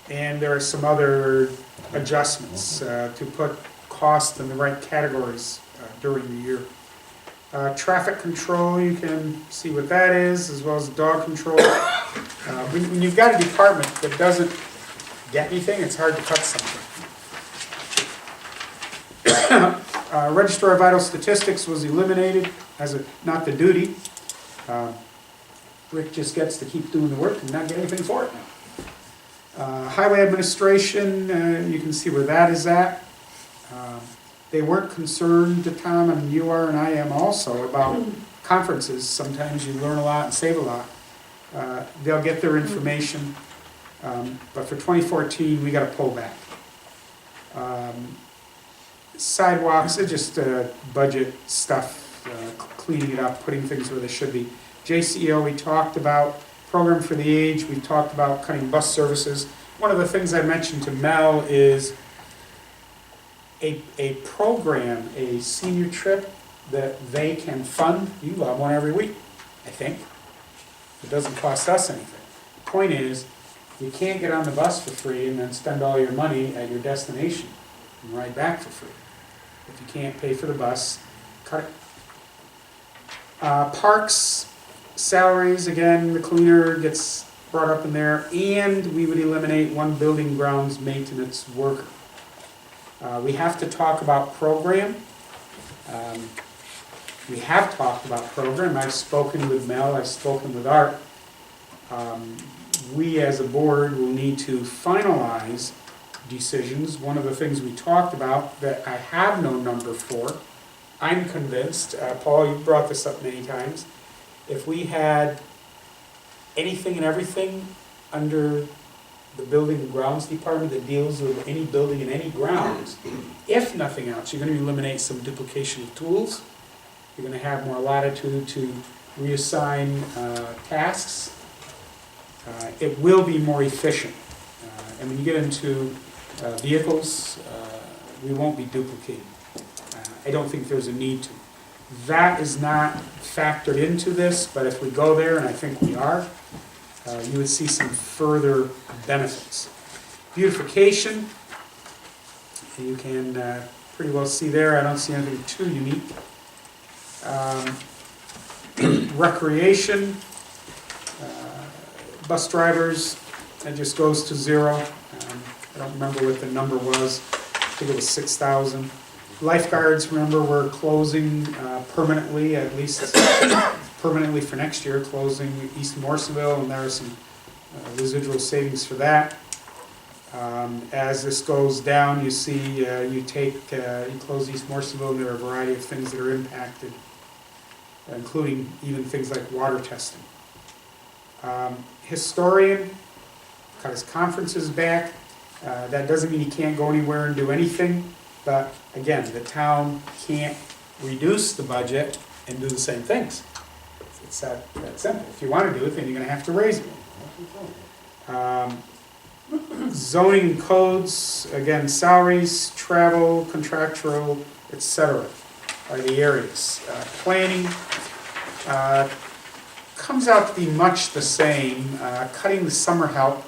And there are some other adjustments to put cost in the right categories during the year. Traffic control, you can see what that is, as well as dog control. When you've got a department that doesn't get anything, it's hard to cut something. Registrar of Vital Statistics was eliminated as not the duty. Rick just gets to keep doing the work and not get anything for it now. Highway administration, you can see where that is at. They weren't concerned, Tom, and you are and I am also, about conferences. Sometimes you learn a lot and save a lot. They'll get their information, but for 2014, we got to pull back. Sidewalks are just budget stuff, cleaning it up, putting things where they should be. JCO, we talked about. Program for the Age, we talked about cutting bus services. One of the things I mentioned to Mel is a program, a senior trip that they can fund. You love one every week, I think. It doesn't cost us anything. The point is, You can't get on the bus for free and then spend all your money at your destination and ride back for free. If you can't pay for the bus, cut it. Parks, salaries, again, the cleaner gets brought up in there, and we would eliminate one building grounds maintenance worker. We have to talk about program. We have talked about program. I've spoken with Mel, I've spoken with Art. We as a board will need to finalize decisions. One of the things we talked about that I have no number for, I'm convinced, Paul, you've brought this up many times, if we had anything and everything under the building and grounds department that deals with any building and any grounds, if nothing else, you're going to eliminate some duplication of tools. You're going to have more latitude to reassign tasks. It will be more efficient. And when you get into vehicles, we won't be duplicating. I don't think there's a need to. That is not factored into this, but if we go there, and I think we are, you would see some further benefits. Beautification, you can pretty well see there. I don't see anything too unique. Recreation, bus drivers, that just goes to 0. I don't remember what the number was. I think it was 6,000. Lifeguards, remember, we're closing permanently, at least permanently for next year, closing East Morrisonville, and there are some residual savings for that. As this goes down, you see you close East Morrisonville, and there are a variety of things that are impacted, including even things like water testing. Historian got his conferences back. That doesn't mean he can't go anywhere and do anything, but again, the town can't reduce the budget and do the same things. It's that simple. If you want to do it, then you're going to have to raise it. Zoning codes, again, salaries, travel, contractual, etc. are the areas. Planning comes out to be much the same. Cutting the summer help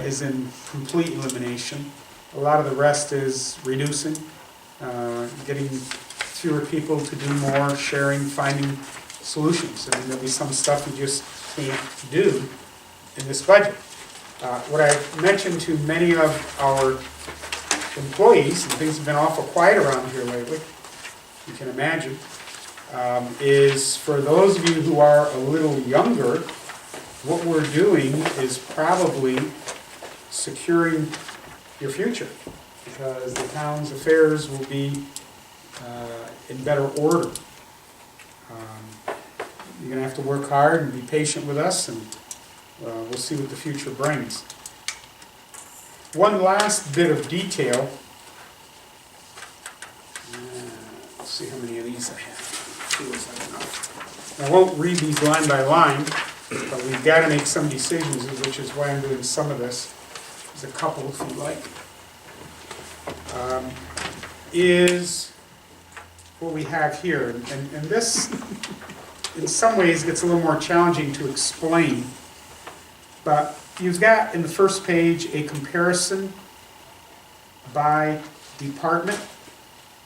is in complete elimination. A lot of the rest is reducing, getting fewer people to do more, sharing, finding solutions. I mean, there'll be some stuff you just can't do in this budget. What I mentioned to many of our employees, and things have been awful quiet around here lately, you can imagine, is for those of you who are a little younger, what we're doing is probably securing your future, because the town's affairs will be in better order. You're going to have to work hard and be patient with us, and we'll see what the future brings. One last bit of detail. Let's see how many of these I have. Feels like enough. I won't read these line by line, but we've got to make some decisions, which is why I'm doing some of this. There's a couple if you like. Is what we have here. And this, in some ways, gets a little more challenging to explain. But you've got in the first page a comparison by department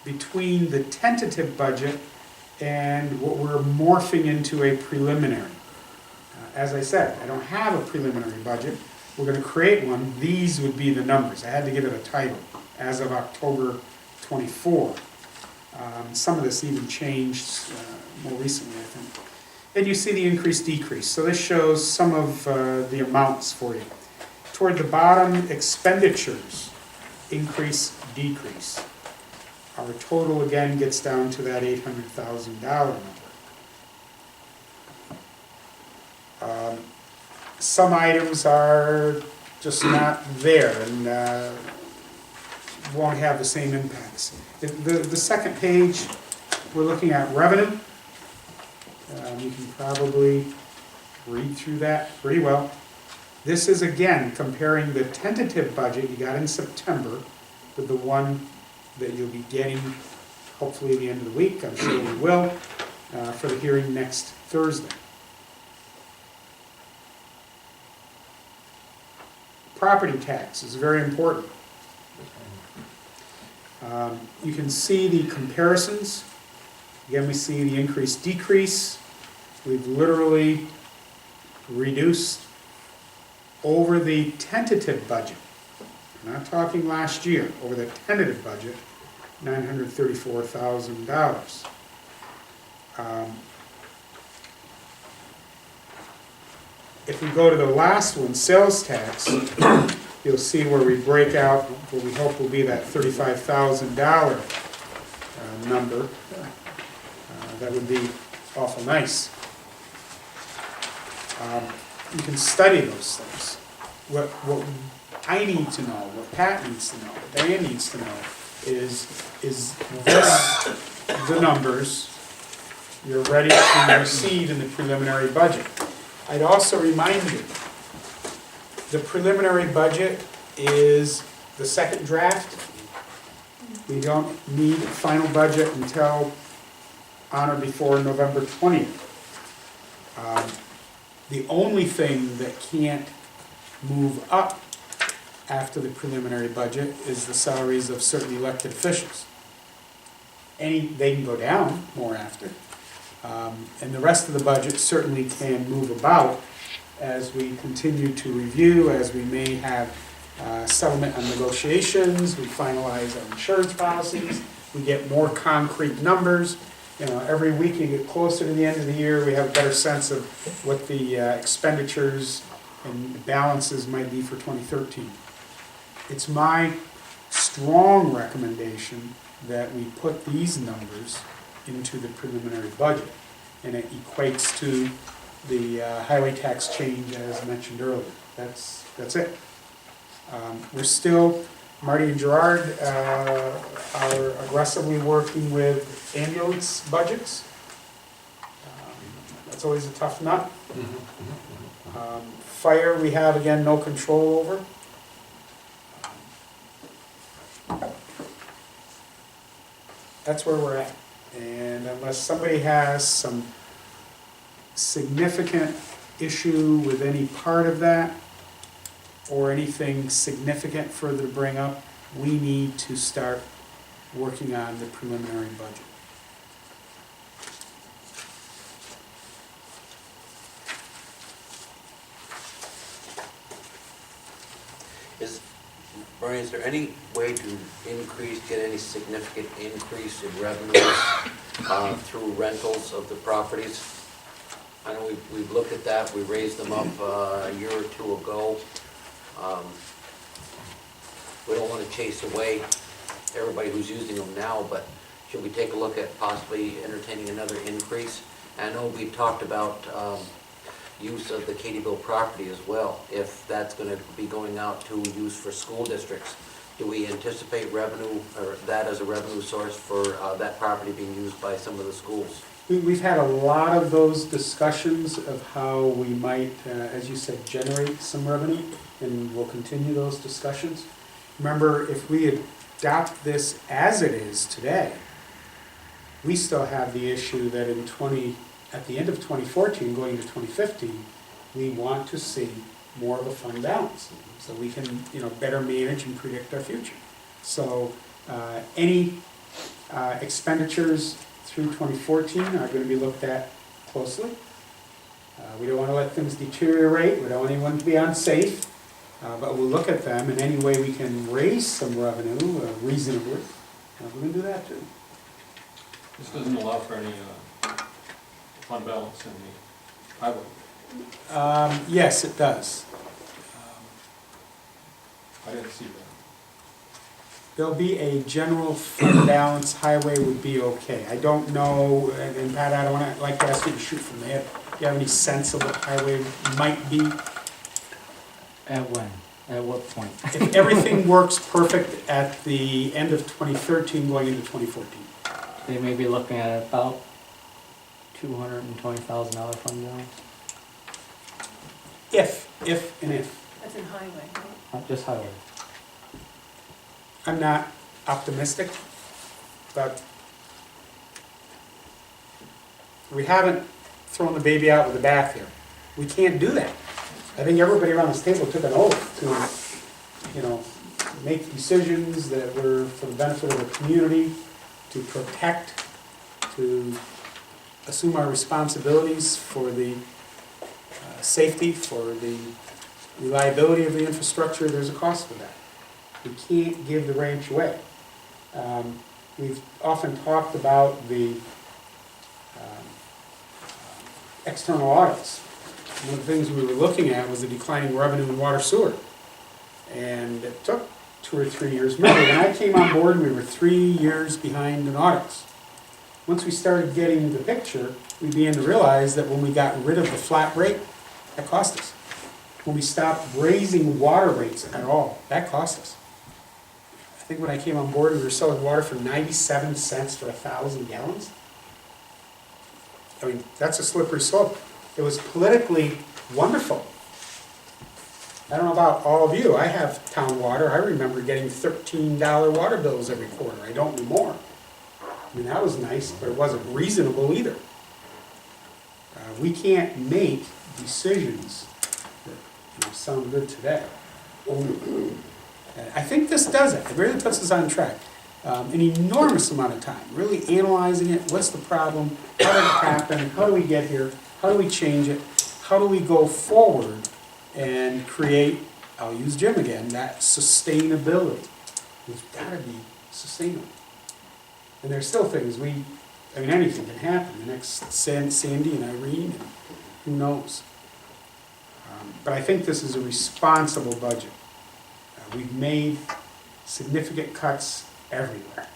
between the tentative budget and what we're morphing into a preliminary. As I said, I don't have a preliminary budget. We're going to create one. These would be the numbers. I had to give it a title as of October 24. Some of this even changed more recently, I think. And you see the increase, decrease. So this shows some of the amounts for you. Toward the bottom, expenditures, increase, decrease. Our total again gets down to that $800,000 number. Some items are just not there and won't have the same impacts. The second page, we're looking at revenue. You can probably read through that pretty well. This is again comparing the tentative budget you got in September with the one that you'll be getting hopefully at the end of the week. I'm sure we will for the hearing next Thursday. Property tax is very important. You can see the comparisons. Again, we see the increase, decrease. We've literally reduced over the tentative budget. We're not talking last year, over the tentative budget, $934,000. If we go to the last one, sales tax, you'll see where we break out what we hope will be that $35,000 number. That would be awful nice. You can study those things. What I need to know, what Pat needs to know, what Diane needs to know is this the numbers you're ready to receive in the preliminary budget? I'd also remind you, the preliminary budget is the second draft. We don't need a final budget until on or before November 20th. The only thing that can't move up after the preliminary budget is the salaries of certain elected officials. They can go down more after. And the rest of the budget certainly can move about as we continue to review, as we may have settlement on negotiations, we finalize our insurance policies, we get more concrete numbers. You know, every week you get closer to the end of the year, we have a better sense of what the expenditures and balances might be for 2013. It's my strong recommendation that we put these numbers into the preliminary budget, and it equates to the highway tax change as mentioned earlier. That's it. We're still, Marty and Gerard are aggressively working with ambulance budgets. That's always a tough nut. Fire, we have, again, no control over. That's where we're at. And unless somebody has some significant issue with any part of that, or anything significant further to bring up, we need to start working on the preliminary budget. Brian, is there any way to get any significant increase in revenues through rentals of the properties? I know we've looked at that, we raised them up a year or two ago. We don't want to chase away everybody who's using them now, but should we take a look at possibly entertaining another increase? I know we talked about use of the Katyville property as well, if that's going to be going out to use for school districts. Do we anticipate revenue, or that as a revenue source for that property being used by some of the schools? We've had a lot of those discussions of how we might, as you said, generate some revenue, and we'll continue those discussions. Remember, if we adopt this as it is today, we still have the issue that at the end of 2014, going into 2015, we want to see more of a fund balance, so we can, better manage and predict our future. So any expenditures through 2014 are going to be looked at closely. We don't want to let things deteriorate. We don't want anyone to be unsafe, but we'll look at them, and any way we can raise some revenue reasonably, we're going to do that too. This doesn't allow for any fund balance in the highway. Yes, it does. I didn't see that. There'll be a general fund balance, highway would be okay. I don't know, and Pat, I don't want to, like to ask you to shoot from the hip. Do you have any sense of what highway might be? At when? At what point? If everything works perfect at the end of 2013 going into 2014. They may be looking at about $220,000 fund balance, If. That's in highway, right? not just highway. I'm not optimistic, but we haven't thrown the baby out with the bath here. We can't do that. I think everybody around this table took an oath to you know, make decisions that were for the benefit of the community, to protect, to assume our responsibilities for the safety, for the reliability of the infrastructure, there's a cost for that. We can't give the ranch away. We've often talked about the external audits. One of the things we were looking at was the declining revenue in water sewer. And it took 2 or 3 years. Remember, when I came on board, we were 3 years behind in audits. Once we started getting the picture, we began to realize that when we got rid of the flat rate, that cost us. When we stopped raising water rates at all, that cost us. I think when I came on board, we were selling water for 97 cents for 1,000 gallons. I mean, that's a slippery slope. It was politically wonderful. I don't know about all of you, I have town water, I remember getting $13 water bills every quarter, I don't anymore. I mean, that was nice, but it wasn't reasonable either. We can't make decisions that sound good today. I think this does it, it really puts us on track. An enormous amount of time, really analyzing it, what's the problem, how did it happen, how do we get here, how do we change it, how do we go forward and create, I'll use Jim again, that sustainability. It's got to be sustainable. And there's still things anything can happen. The next Sandy and Irene, and who knows. But I think this is a responsible budget. We've made significant cuts everywhere.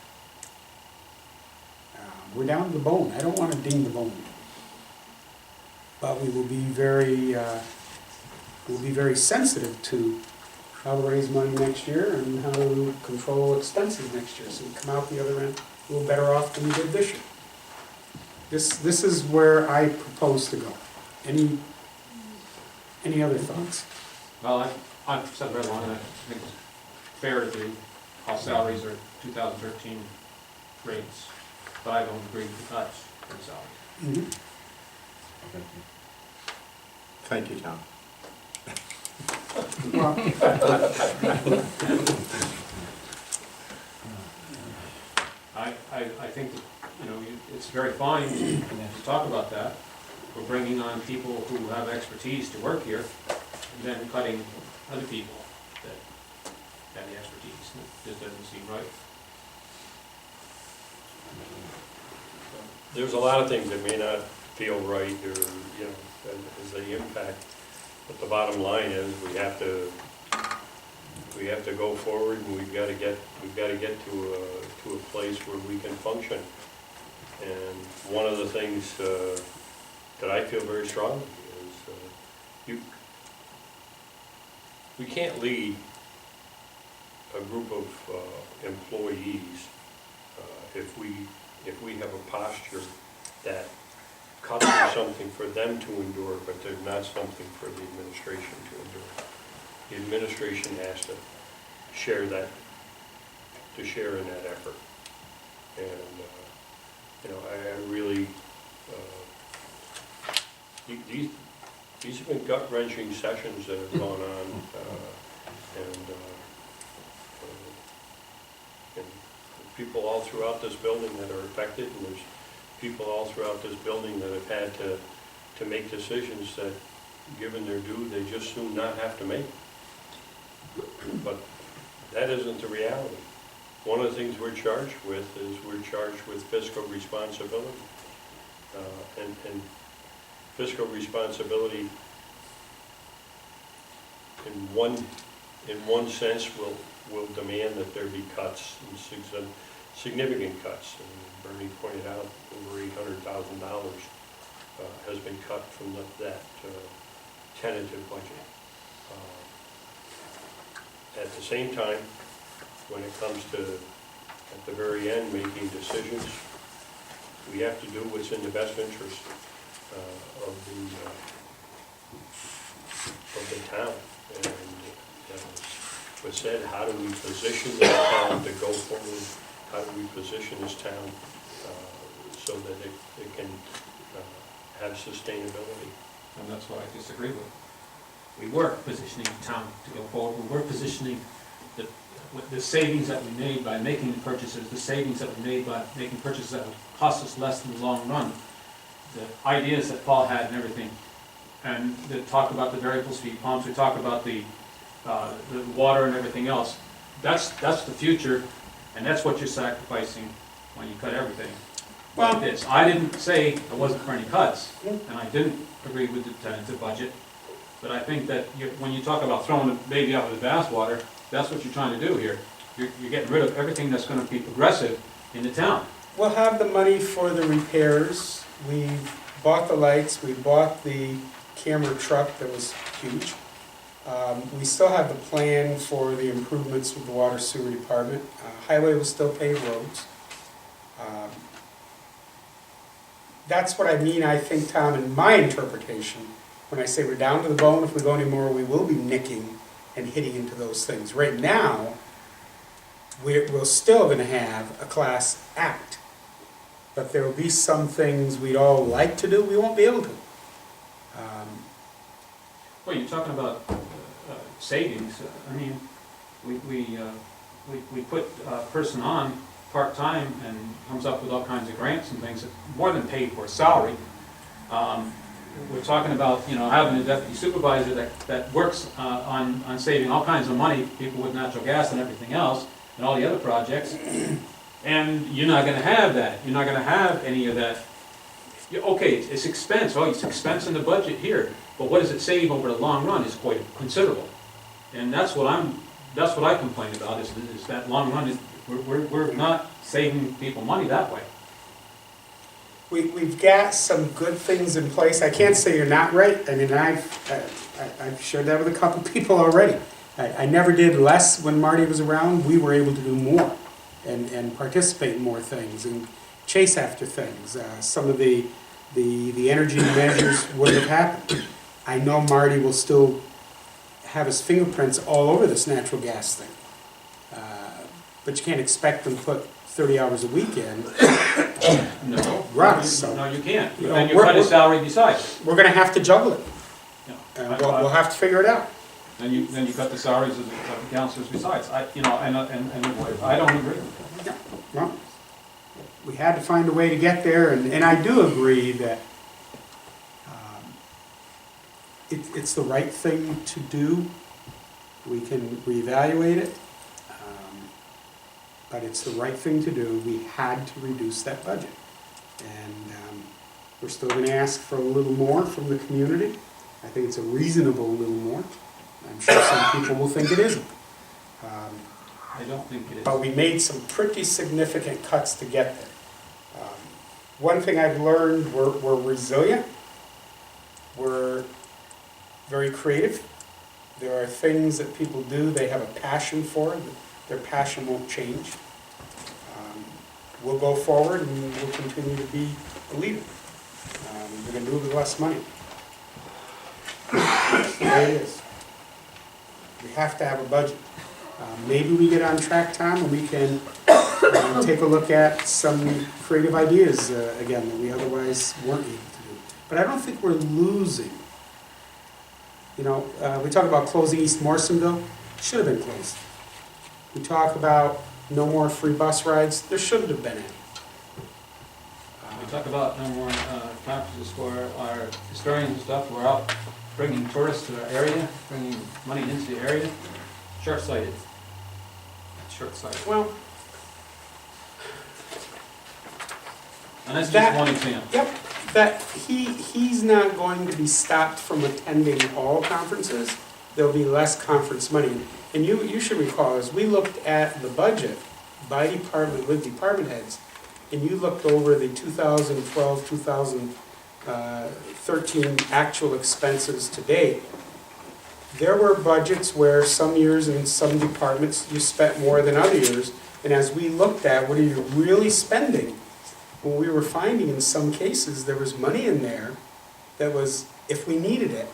We're down to the bone. I don't want to ding the bone. But we will be very sensitive to how to raise money next year and how to control expenses next year, so we come out the other end a little better off than we did this year. This is where I propose to go. Any other thoughts? Well, I've said very long, and I think it's fair to do, all salaries are 2013 rates, but I don't agree with the cuts in salaries. Thank you, Tom. I think that, it's very fine to talk about that. We're bringing on people who have expertise to work here, and then cutting other people that have the expertise. This doesn't seem right. There's a lot of things that may not feel right or, as they impact, but the bottom line is we have to go forward, and we've got to get to a place where we can function. And one of the things that I feel very strongly is we can't lead a group of employees if we have a posture that cuts are something for them to endure, but they're not something for the administration to endure. The administration has to share in that effort. And I really these have been gut-wrenching sessions that have gone on, and people all throughout this building that are affected, and there's people all throughout this building that have had to make decisions that, given their due, they just soon not have to make. But that isn't the reality. One of the things we're charged with is we're charged with fiscal responsibility. And fiscal responsibility, in one sense, will demand that there be cuts, and significant cuts. And Bernie pointed out over $800,000 has been cut from that tentative budget. At the same time, when it comes to, at the very end, making decisions, we have to do what's in the best interest of the town. And as was said, how do we position the town to go forward? How do we position this town so that it can have sustainability? And that's what I disagree with. We were positioning the town to go forward. We were positioning with the savings that we made by making the purchases, the savings that we made by making purchases that would cost us less in the long run, the ideas that Paul had and everything, and the talk about the variable speed pumps, we talk about the water and everything else. That's the future, and that's what you're sacrificing when you cut everything like this. I didn't say I wasn't for any cuts, and I didn't agree with the tentative budget, but I think that when you talk about throwing the baby out with the bathwater, that's what you're trying to do here. You're getting rid of everything that's gonna be progressive in the town. We'll have the money for the repairs. We've bought the lights, we bought the camera truck that was huge. We still have the plan for the improvements with the water sewer department. Highway will still pave roads. That's what I mean, I think, Tom, in my interpretation, when I say we're down to the bone, if we go anymore, we will be nicking and hitting into those things. Right now, we're still gonna have a class act, but there will be some things we'd all like to do, we won't be able to. Well, you're talking about savings. I mean, we put a person on part-time and comes up with all kinds of grants and things that more than pay for a salary. We're talking about, you know, having a deputy supervisor that works on saving all kinds of money, people with natural gas and everything else, and all the other projects. And you're not gonna have that. You're not gonna have any of that. Okay, it's expense. Oh, it's expense in the budget here. But what does it save over the long run is quite considerable. And that's what I complain about, is that long run, we're not saving people money that way. We've got some good things in place. I can't say you're not right. I mean, I've shared that with a couple people already. I never did less when Marty was around. We were able to do more and participate in more things and chase after things. Some of the energy measures wouldn't have happened. I know Marty will still have his fingerprints all over this natural gas thing. But you can't expect them to put 30 hours a week in. No. Russ, so. No, you can't. You Then know, you cut his salary besides. We're gonna have to juggle it. Yeah. We'll have to figure it out. Then you cut the salaries of the councilors besides. I don't agree. Well, we had to find a way to get there, and I do agree that it's the right thing to do. We can reevaluate it, but it's the right thing to do. We had to reduce that budget. And we're still going to ask for a little more from the community. I think it's a reasonable little more. I'm sure some people will think it isn't. I don't think it is. But we made some pretty significant cuts to get there. One thing I've learned, we're resilient. We're very creative. There are things that people do, they have a passion for, their passion won't change. We'll go forward and we'll continue to be a leader. We're going to do it with less money. That's the way it is. We have to have a budget. Maybe we get on track, Tom, and we can take a look at some creative ideas again that we otherwise weren't able to do. But I don't think we're losing. You know, we talk about closing East Morrisonville. Should have been closed. We talk about no more free bus rides. There shouldn't have been any. We talk about no more conferences for our historians and stuff. We're out bringing tourists to our area, bringing money into the area. Short-sighted. Short-sighted. Well, And that's that- just one example. yep, that he's not going to be stopped from attending all conferences. There'll be less conference money. And you should recall, as we looked at the budget by department with department heads, and you looked over the 2012, 2013 actual expenses to date, there were budgets where some years in some departments you spent more than other years. And as we looked at what are you really spending, well, we were finding in some cases there was money in there that was, if we needed it,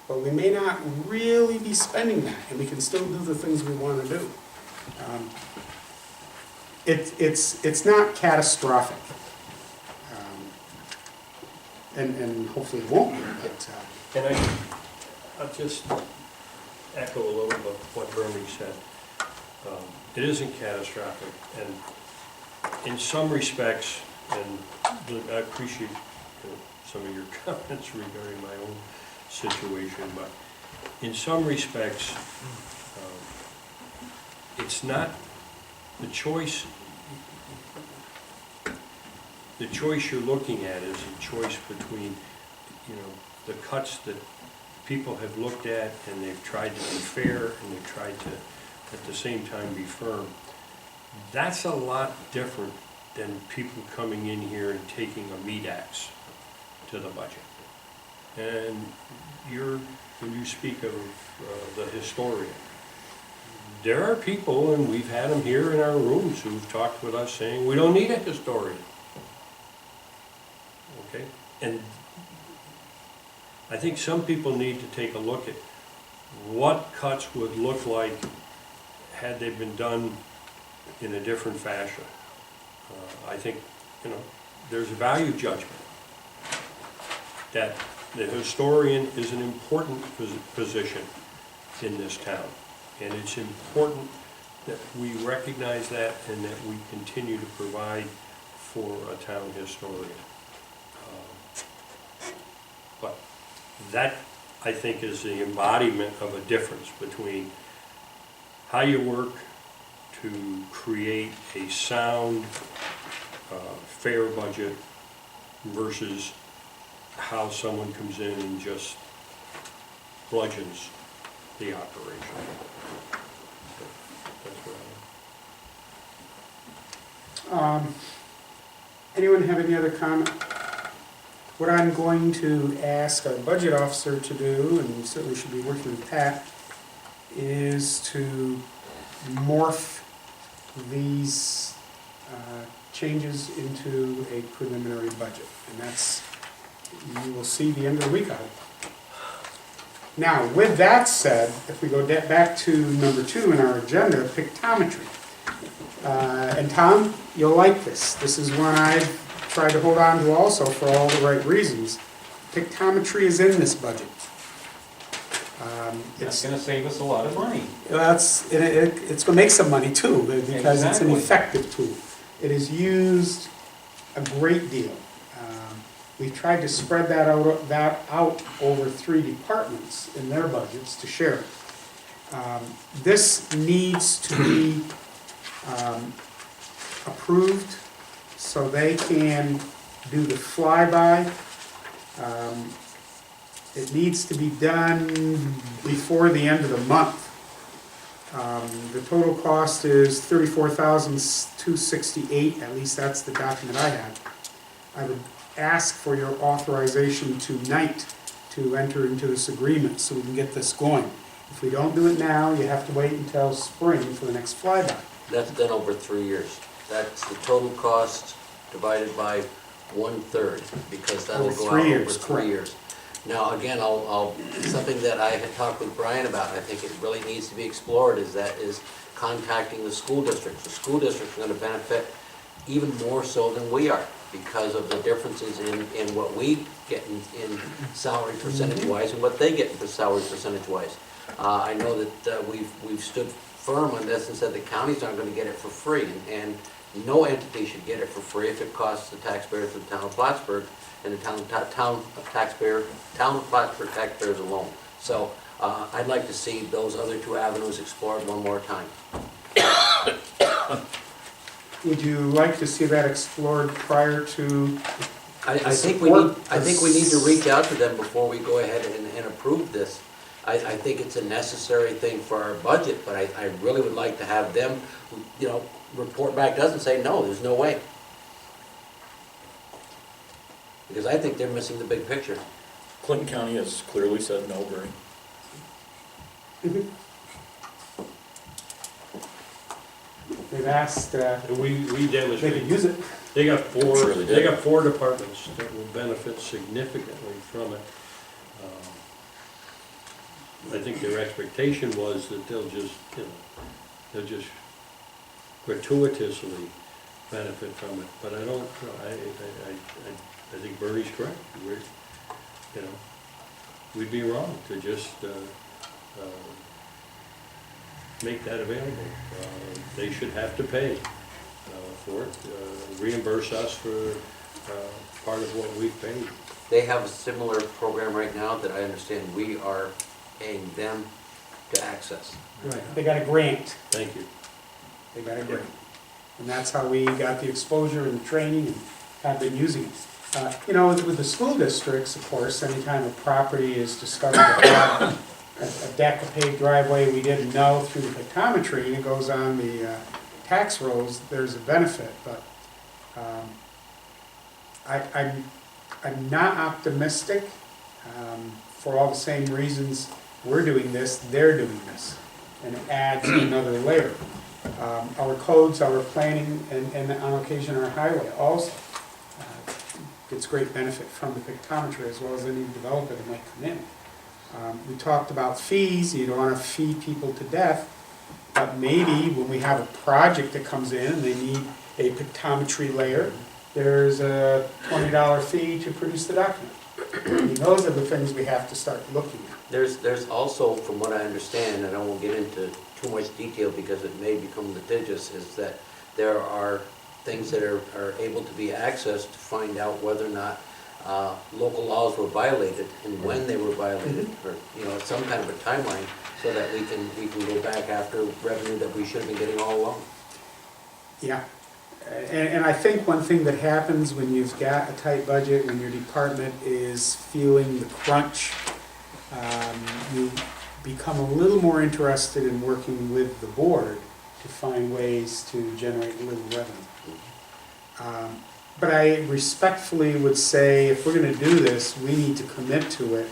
but we may not really be spending that, and we can still do the things we want to do. It's not catastrophic, and hopefully it won't be, but And I'll just echo a little bit what Bernie said. It isn't catastrophic, and in some respects, and I appreciate some of your comments regarding my own situation, but in some respects, it's not the choice. The choice you're looking at is a choice between, the cuts that people have looked at, and they've tried to be fair, and they've tried to, at the same time, be firm. That's a lot different than people coming in here and taking a meat axe to the budget. And when you speak of the historian, there are people, and we've had them here in our rooms, who've talked with us saying, we don't need a historian. Okay? And I think some people need to take a look at what cuts would look like had they been done in a different fashion. I think, there's a value judgment that the historian is an important position in this town. And it's important that we recognize that and that we continue to provide for a town historian. But that, I think, is the embodiment of a difference between how you work to create a sound, fair budget versus how someone comes in and just bludgeons the operation. That's what Anyone have any other comment? What I'm going to ask our budget officer to do, and certainly should be working with Pat, is to morph these changes into a preliminary budget. And that's, you will see the end of the week, I hope. Now, with that said, if we go back to number 2 in our agenda, pictometry. And Tom, you'll like this. This is one I've tried to hold on to also for all the right reasons. Pictometry is in this budget. It's gonna save us a lot of money. It's going to make some money too, because it's an Exactly. effective tool. It is used a great deal. We've tried to spread that out over 3 departments in their budgets to share it. This needs to be approved so they can do the flyby. It needs to be done before the end of the month. The total cost is $34,268, at least that's the document I have. I would ask for your authorization tonight to enter into this agreement so we can get this going. If we don't do it now, you have to wait until spring for the next flyby. That's done over 3 years. That's the total cost divided by 1/3, because that'll Over go 3 out years, over 3 correct. years. Now, again, something that I had talked with Brian about, and I think it really needs to be explored, is contacting the school districts. The school districts are gonna benefit even more so than we are, because of the differences in what we get in salary percentage-wise and what they get in salary percentage-wise. I know that we've stood firm on this and said the counties aren't gonna get it for free, and no entity should get it for free if it costs the taxpayers of the town of Plattsburgh and the town of Plattsburgh taxpayers alone. So I'd like to see those other 2 avenues explored one more time. Would you like to see that explored prior to? I think we need to reach out to them before we go ahead and approve this. I think it's a necessary thing for our budget, but I really would like to have them, report back to us and say, no, there's no way. Because I think they're missing the big picture. Clinton County has clearly said no, Bernie. They've asked, And we they could demonstrated, use it. they got Sure they did. they got 4 departments that will benefit significantly from it. I think their expectation was that they'll just gratuitously benefit from it, but I don't, I think Bernie's correct. We'd be wrong to just make that available. They should have to pay for it, reimburse us for part of what we've paid. They have a similar program right now that I understand we are paying them to access. Right. They got a grant. Thank you. They got a grant. And that's how we got the exposure and the training and have been using it. You know, with the school districts, of course, anytime a property is discovered to have a deck, a paved driveway we didn't know through the pictometry, and it goes on the tax rolls, there's a benefit. But I'm not optimistic for all the same reasons we're doing this, they're doing this. And it adds another layer. Our codes, our planning, and on occasion our highway also gets great benefit from the pictometry as well as any developer that might come in. We talked about fees, you don't want to fee people to death, but maybe when we have a project that comes in and they need a pictometry layer, there's a $20 fee to produce the document. And those are the things we have to start looking at. There's also, from what I understand, and I won't get into too much detail because it may become litigious, is that there are things that are able to be accessed to find out whether or not local laws were violated and when they were violated, or, you know, some kind of a timeline, so that we can go back after revenue that we should have been getting all along. Yeah, and I think one thing that happens when you've got a tight budget, when your department is feeling the crunch, you become a little more interested in working with the board to find ways to generate a little revenue. But I respectfully would say, if we're going to do this, we need to commit to it.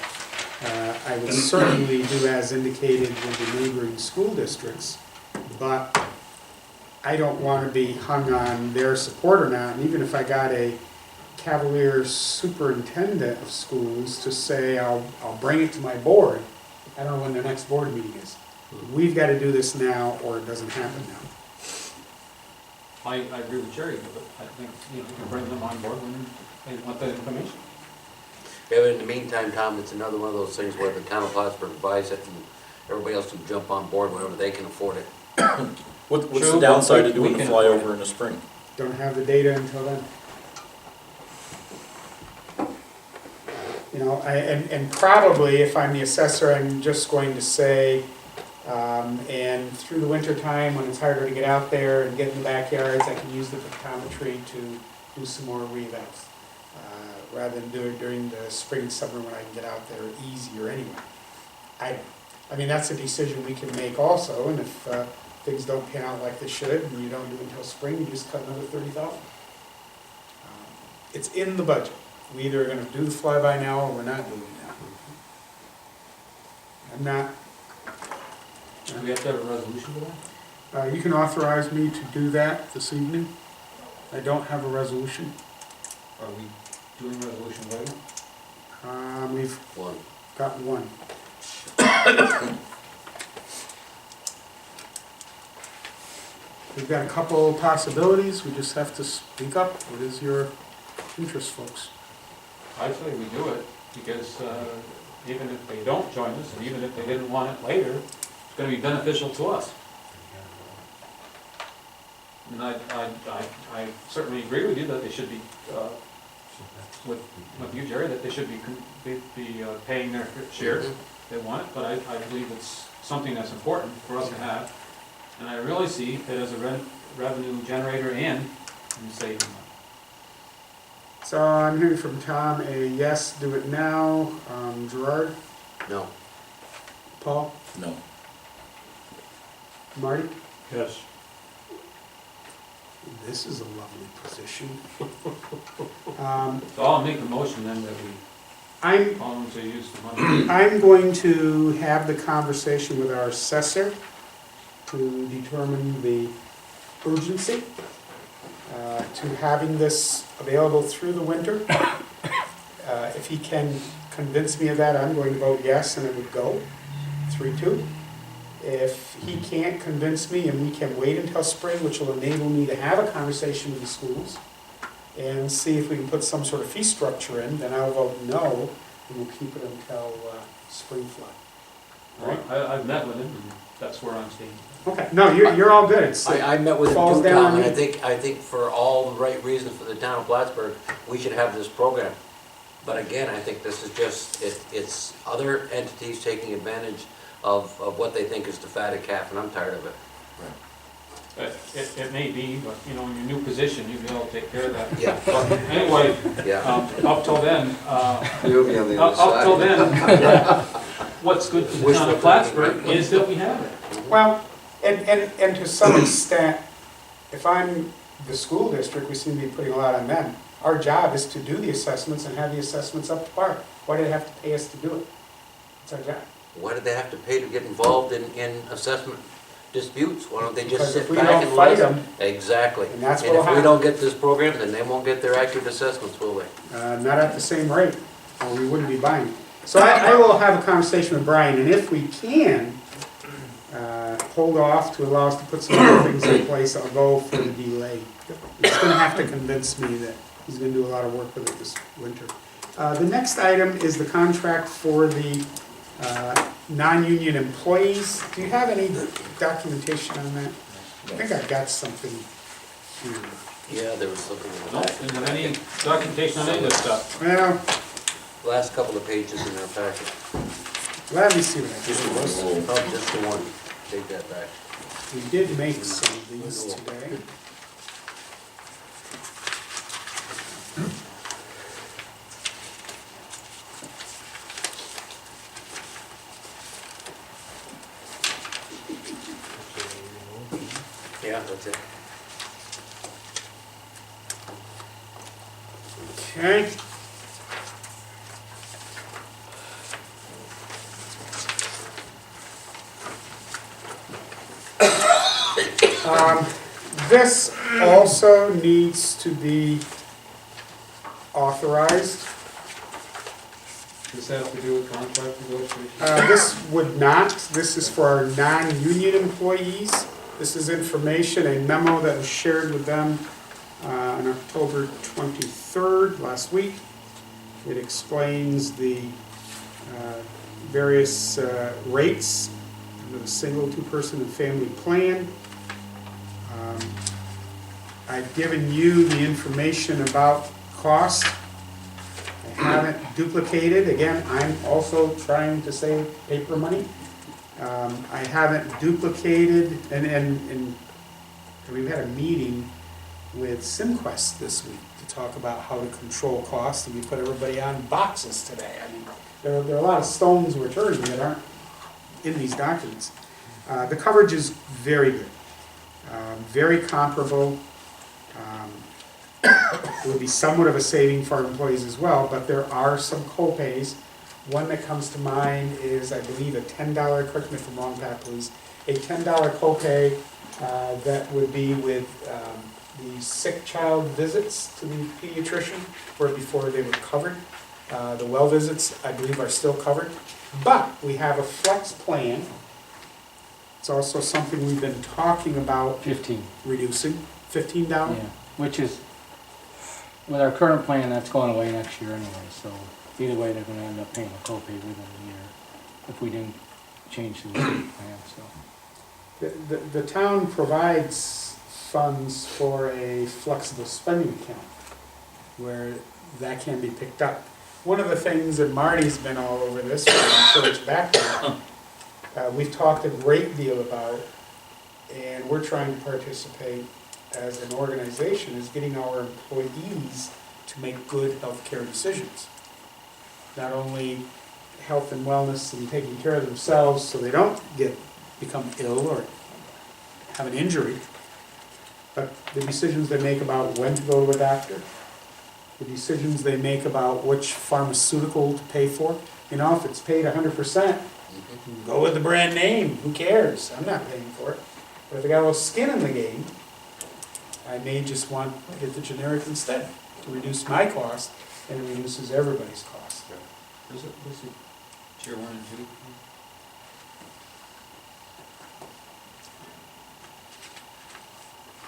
I would certainly do as indicated with the neighboring school districts, but I don't want to be hung on their support or not. And even if I got a cavalier superintendent of schools to say, I'll bring it to my board, I don't know when their next board meeting is. We've got to do this now or it doesn't happen now. I agree with Jerry, but I think, you know, we can bring them on board when they want the information. Yeah, but in the meantime, Tom, it's another one of those things where the town of Plattsburgh buys it and everybody else can jump on board whenever they can afford it. What's True, the downside but of doing we the can afford flyover in the spring? Don't have the data until then. You know, and probably if I'm the assessor, I'm just going to say, and through the winter time when it's harder to get out there and get in the backyards, I can use the pictometry to do some more revals, rather than do it during the spring, summer when I can get out there easier anyway. I mean, that's a decision we can make also, and if things don't pan out like they should, and you don't do it until spring, you just cut another $30,000. It's in the budget. We either are going to do the flyby now or we're not doing it now. I'm not. Do we have to have a resolution for that? You can authorize me to do that this evening. I don't have a resolution. Are we doing resolution later? We've One. got one. We've got a couple possibilities. We just have to speak up. What is your interest, folks? I'd say we do it, because even if they don't join us, and even if they didn't want it later, it's gonna be beneficial to us. And I certainly agree with you that they should be, with you, Jerry, that they should be paying their shares. They want it, but I believe it's something that's important for us to have. And I really see it as a revenue generator and saving money. So I'm hearing from Tom a yes, do it now. Gerard, No. Paul, No. Marty? Yes. This is a lovely position. So I'll make a motion then that we I'm allow them to use the money. I'm going to have the conversation with our assessor to determine the urgency to having this available through the winter. If he can convince me of that, I'm going to vote yes, and it would go 3-2. If he can't convince me and we can wait until spring, which will enable me to have a conversation with the schools and see if we can put some sort of fee structure in, then I'll vote no, and we'll keep it until spring flood. All right? I've met with him, and that's where I'm standing. Okay, no, you're all good, it's, I met with him Falls too, down Tom, on and me. I think for all the right reasons for the town of Plattsburgh, we should have this program. But again, I think this is just, it's other entities taking advantage of what they think is the fatted calf, and I'm tired of it. It may be, but, you know, in your new position, you'll be able to take care of that. Yeah. But anyway, Yeah. up till then, You'll be on the other up till side. then, what's good for the town of Plattsburgh is that we have it. well, and to some extent, if I'm the school district, we seem to be putting a lot on them. Our job is to do the assessments and have the assessments up to par. Why do they have to pay us to do it? It's our job. Why did they have to pay to get involved in assessment disputes? Why don't they Because just if sit we back don't and fight listen? them, Exactly. and that's And what'll if we happen. don't get this program, then they won't get their accurate assessments, will they? Not at the same rate, or we wouldn't be buying. So I will have a conversation with Brian, and if we can, hold off to allow us to put some other things in place, I'll go for the delay. He's gonna have to convince me that he's gonna do a lot of work with it this winter. The next item is the contract for the non-union employees. Do you have any documentation on that? I think I got something here. Yeah, there was something in the No, back. isn't there any documentation on any of this stuff? Well, Last couple of pages in our packet. let me see what I did. Oh, just the one. Take that back. We did make some of these today. Yeah, that's it. Okay. This also needs to be authorized. Does that have to do with contract negotiations? This would not, this is for our non-union employees. This is information, a memo that was shared with them on October 23rd, last week. It explains the various rates under the single, two-person, and family plan. I've given you the information about cost. I haven't duplicated, again, I'm also trying to save paper money. I haven't duplicated, and we've had a meeting with SimQuest this week to talk about how to control costs, and we put everybody on boxes today. I mean, there are a lot of stones we're turning that aren't in these documents. The coverage is very good, very comparable. It would be somewhat of a saving for our employees as well, but there are some co-pays. One that comes to mind is, I believe, a $10, correct me if I'm wrong, Pat, please, a $10 copay that would be with the sick child visits to the pediatrician, where before they were covered. The well visits, I believe, are still covered. But we have a flex plan. It's also something we've been talking about 15, reducing, $15. yeah, which is, with our current plan, that's going away next year anyway, so either way, they're gonna end up paying a copay within a year if we didn't change the plan, so. The town provides funds for a flexible spending account where that can be picked up. One of the things that Marty's been all over this, but I'm sure it's back there, we've talked a great deal about, and we're trying to participate as an organization, is getting our employees to make good healthcare decisions. Not only health and wellness and taking care of themselves so they don't become ill or have an injury, but the decisions they make about when to go to a doctor, the decisions they make about which pharmaceutical to pay for. You know, if it's paid 100%, go with the brand name, who cares? I'm not paying for it. But if I got a little skin in the game, I may just want to get the generic instead to reduce my cost, and it reduces everybody's cost. Is it tier 1 and 2?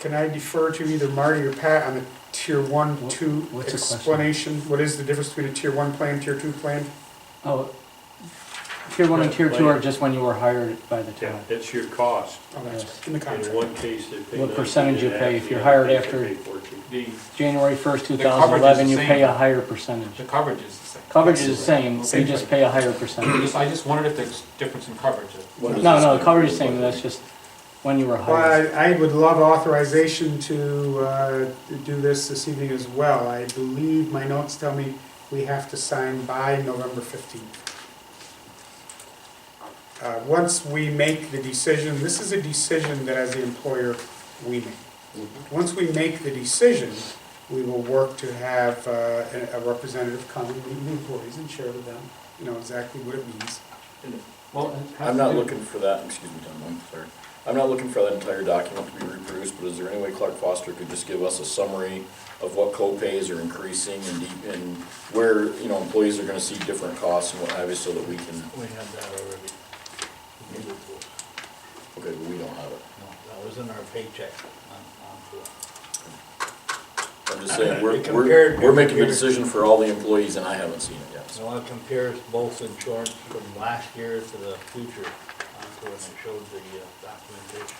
Can I defer to either Marty or Pat on the tier 1, 2 What's the question? explanation? What is the difference between a tier 1 plan, tier 2 plan? Oh, Tier 1 and Tier 2 are plan. just when you were hired by the Yeah, town. it's your cost. Oh, that's in the In contract. one case, they pay. What percentage you 19.5, pay if you're the hired other case after- they pay 14. The, January 1st, The coverage is 2011, the you same. pay a higher percentage. the coverage is the same. Coverage is the same, you Same just thing. pay a higher percentage. I just wondered if there's difference in coverage. What is No, this no, thing? the coverage is the same, that's just when you were Well, hired. I would love authorization to do this evening as well. I believe my notes tell me we have to sign by November 15th. Once we make the decision, this is a decision that as the employer, we make. Once we make the decision, we will work to have a representative come and meet the employees and share with them, you know, exactly what it means. Well, it has I'm to not do- looking for that, excuse me, Tom, I'm sorry. I'm not looking for that entire document to be reproduced, but is there any way Clark Foster could just give us a summary of what co-pays are increasing and where, you know, employees are gonna see different costs and what have you, so that we can, We had that already. You gave it to us. okay, but we don't have it. No, that was in our paycheck on to it. I'm just saying, Compared- we're making the decision for all the employees and I haven't seen it yet, so. So it compares both insurance from last year to the future onto it, and it showed the documentation.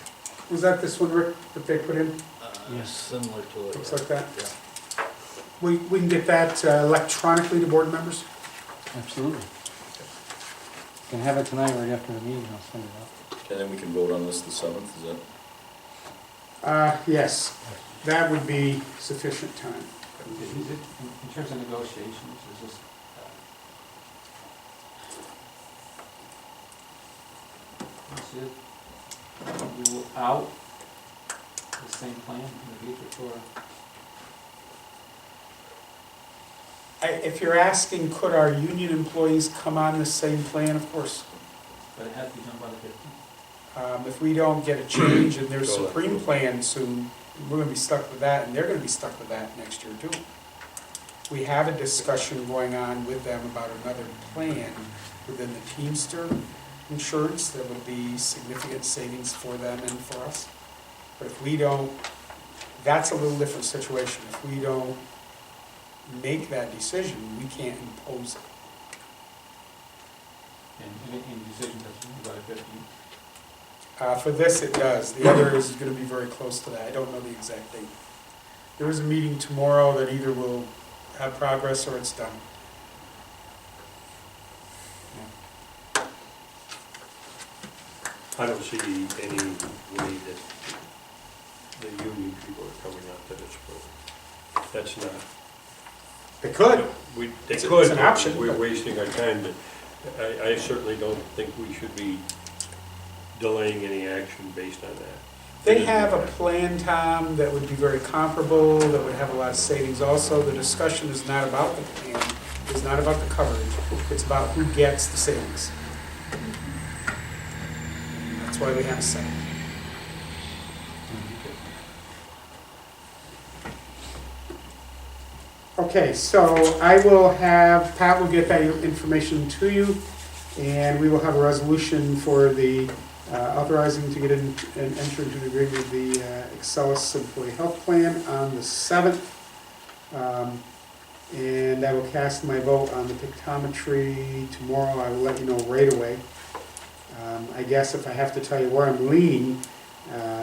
Was that this one, Rick, that they put in? Yes. Similar to it. Looks yeah. like that? Yeah. We can get that electronically to board members? Absolutely. Can have it tonight right after the meeting, I'll send it out. And then we can vote on this the 7th, is that? Yes, that would be sufficient time. Is it, in terms of negotiations, is this, is it, rule out the same plan in the future for, If you're asking, could our union employees come on the same plan, of course. but it has to be done by the 15th? If we don't get a change in their Go that Supreme route. plan soon, we're gonna be stuck with that, and they're gonna be stuck with that next year too. We have a discussion going on with them about another plan within the Teamster insurance that would be significant savings for them and for us. But if we don't, that's a little different situation. If we don't make that decision, we can't impose it. And decision has to be by the 15th? For this, it does. The other is gonna be very close to that. I don't know the exact date. There is a meeting tomorrow that either will have progress or it's done. I don't see any way that the union people are coming out to this program. That's not. They could. They It's could, an option, but we're but- wasting our time, but I certainly don't think we should be delaying any action based on that. They have a plan, Tom, that would be very comparable, that would have a lot of savings also. The discussion is not about the plan, it's not about the coverage, it's about who gets the savings. That's why we have a say. Okay, so I will have, Pat will get that information to you, and we will have a resolution for the authorizing to get in and enter into the agreement with the Excelis Employee Health Plan on the 7th. And I will cast my vote on the pictometry tomorrow. I will let you know right away. I guess if I have to tell you where I'm leaning,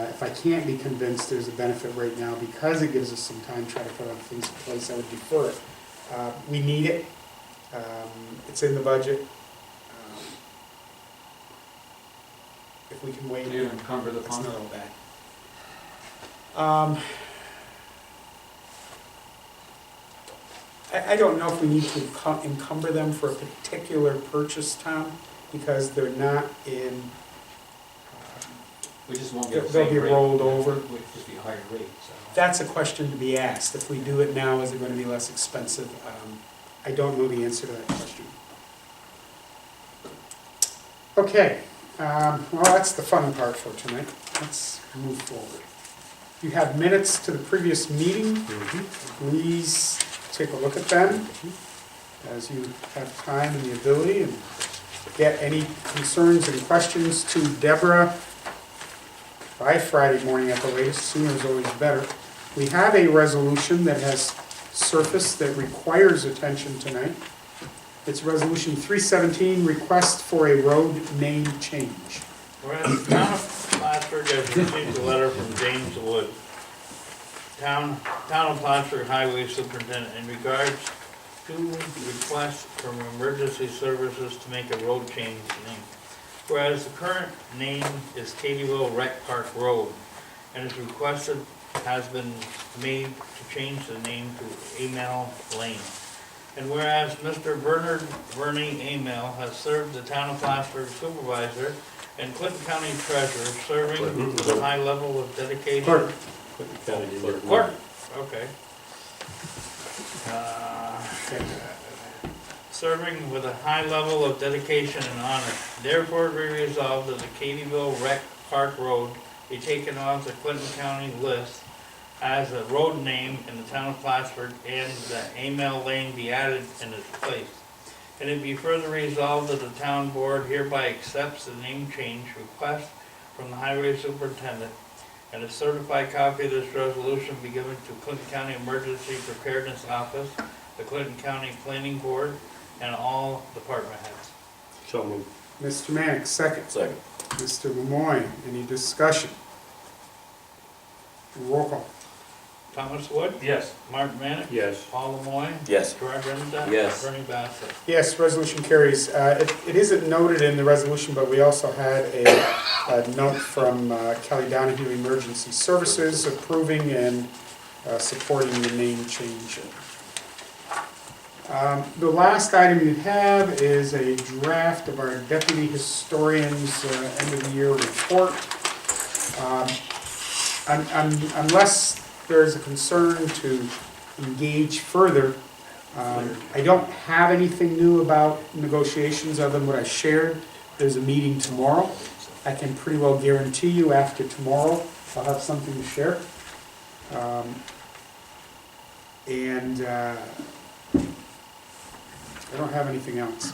if I can't be convinced there's a benefit right now, because it gives us some time to try to put other things in place, I would defer it. We need it. It's in the budget. If we can wait, Do you encumber the it's fund? not all bad. I don't know if we need to encumber them for a particular purchase, Tom, because they're not in, We just won't get the They'll same be rate. rolled over. Would just be a higher rate, so. that's a question to be asked. If we do it now, is it going to be less expensive? I don't know the answer to that question. Okay, well, that's the fun part for tonight. Let's move forward. You have minutes to the previous meeting. Please take a look at them as you have time and the ability, and get any concerns and questions to Deborah by Friday morning at the latest. Sooner is always better. We have a resolution that has surfaced that requires attention tonight. It's Resolution 317, request for a road name change. Whereas the town of Plattsburgh has received a letter from James Wood, town of Plattsburgh Highway Superintendent, in regards to requests from emergency services to make a road change name. Whereas the current name is Katyville Rec Park Road, and is requested, has been made to change the name to Amel Lane. And whereas Mr. Bernard Verney Amel has served the town of Plattsburgh supervisor and Clinton County treasurer, serving with a high level of dedication. Clerk. Clerk, okay. Serving with a high level of dedication and honor. Therefore, be resolved that the Katyville Rec Park Road be taken off the Clinton County list as a road name in the town of Plattsburgh, and that Amel Lane be added in its place. And it be further resolved that the town board hereby accepts the name change request from the highway superintendent, and a certified copy of this resolution be given to Clinton County Emergency Preparedness Office, the Clinton County Planning Board, and all department heads. So moved. Mr. Mannix, second. Second. Mr. Lemoyne, any discussion? Roll call. Thomas Wood? Yes. Mark Manick? Yes. Paul Lemoyne? Yes. Gerard Renza? Yes. Bernie Bassett? Yes, resolution carries. It isn't noted in the resolution, but we also had a note from Kelly Donahue Emergency Services approving and supporting the name change. The last item you have is a draft of our deputy historian's end of the year report. Unless there's a concern to engage further, I don't have anything new about negotiations other than what I shared. There's a meeting tomorrow. I can pretty well guarantee you after tomorrow, I'll have something to share. I don't have anything else.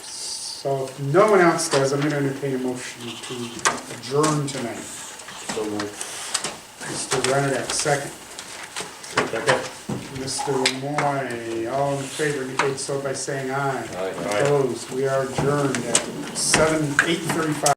So if no one else does, I'm going to entertain a motion to adjourn tonight. So moved. Mr. Renner, second. Mr. Lemoyne, all in favor, indicate so by saying aye. Aye. Opposed, we are adjourned at 8:35.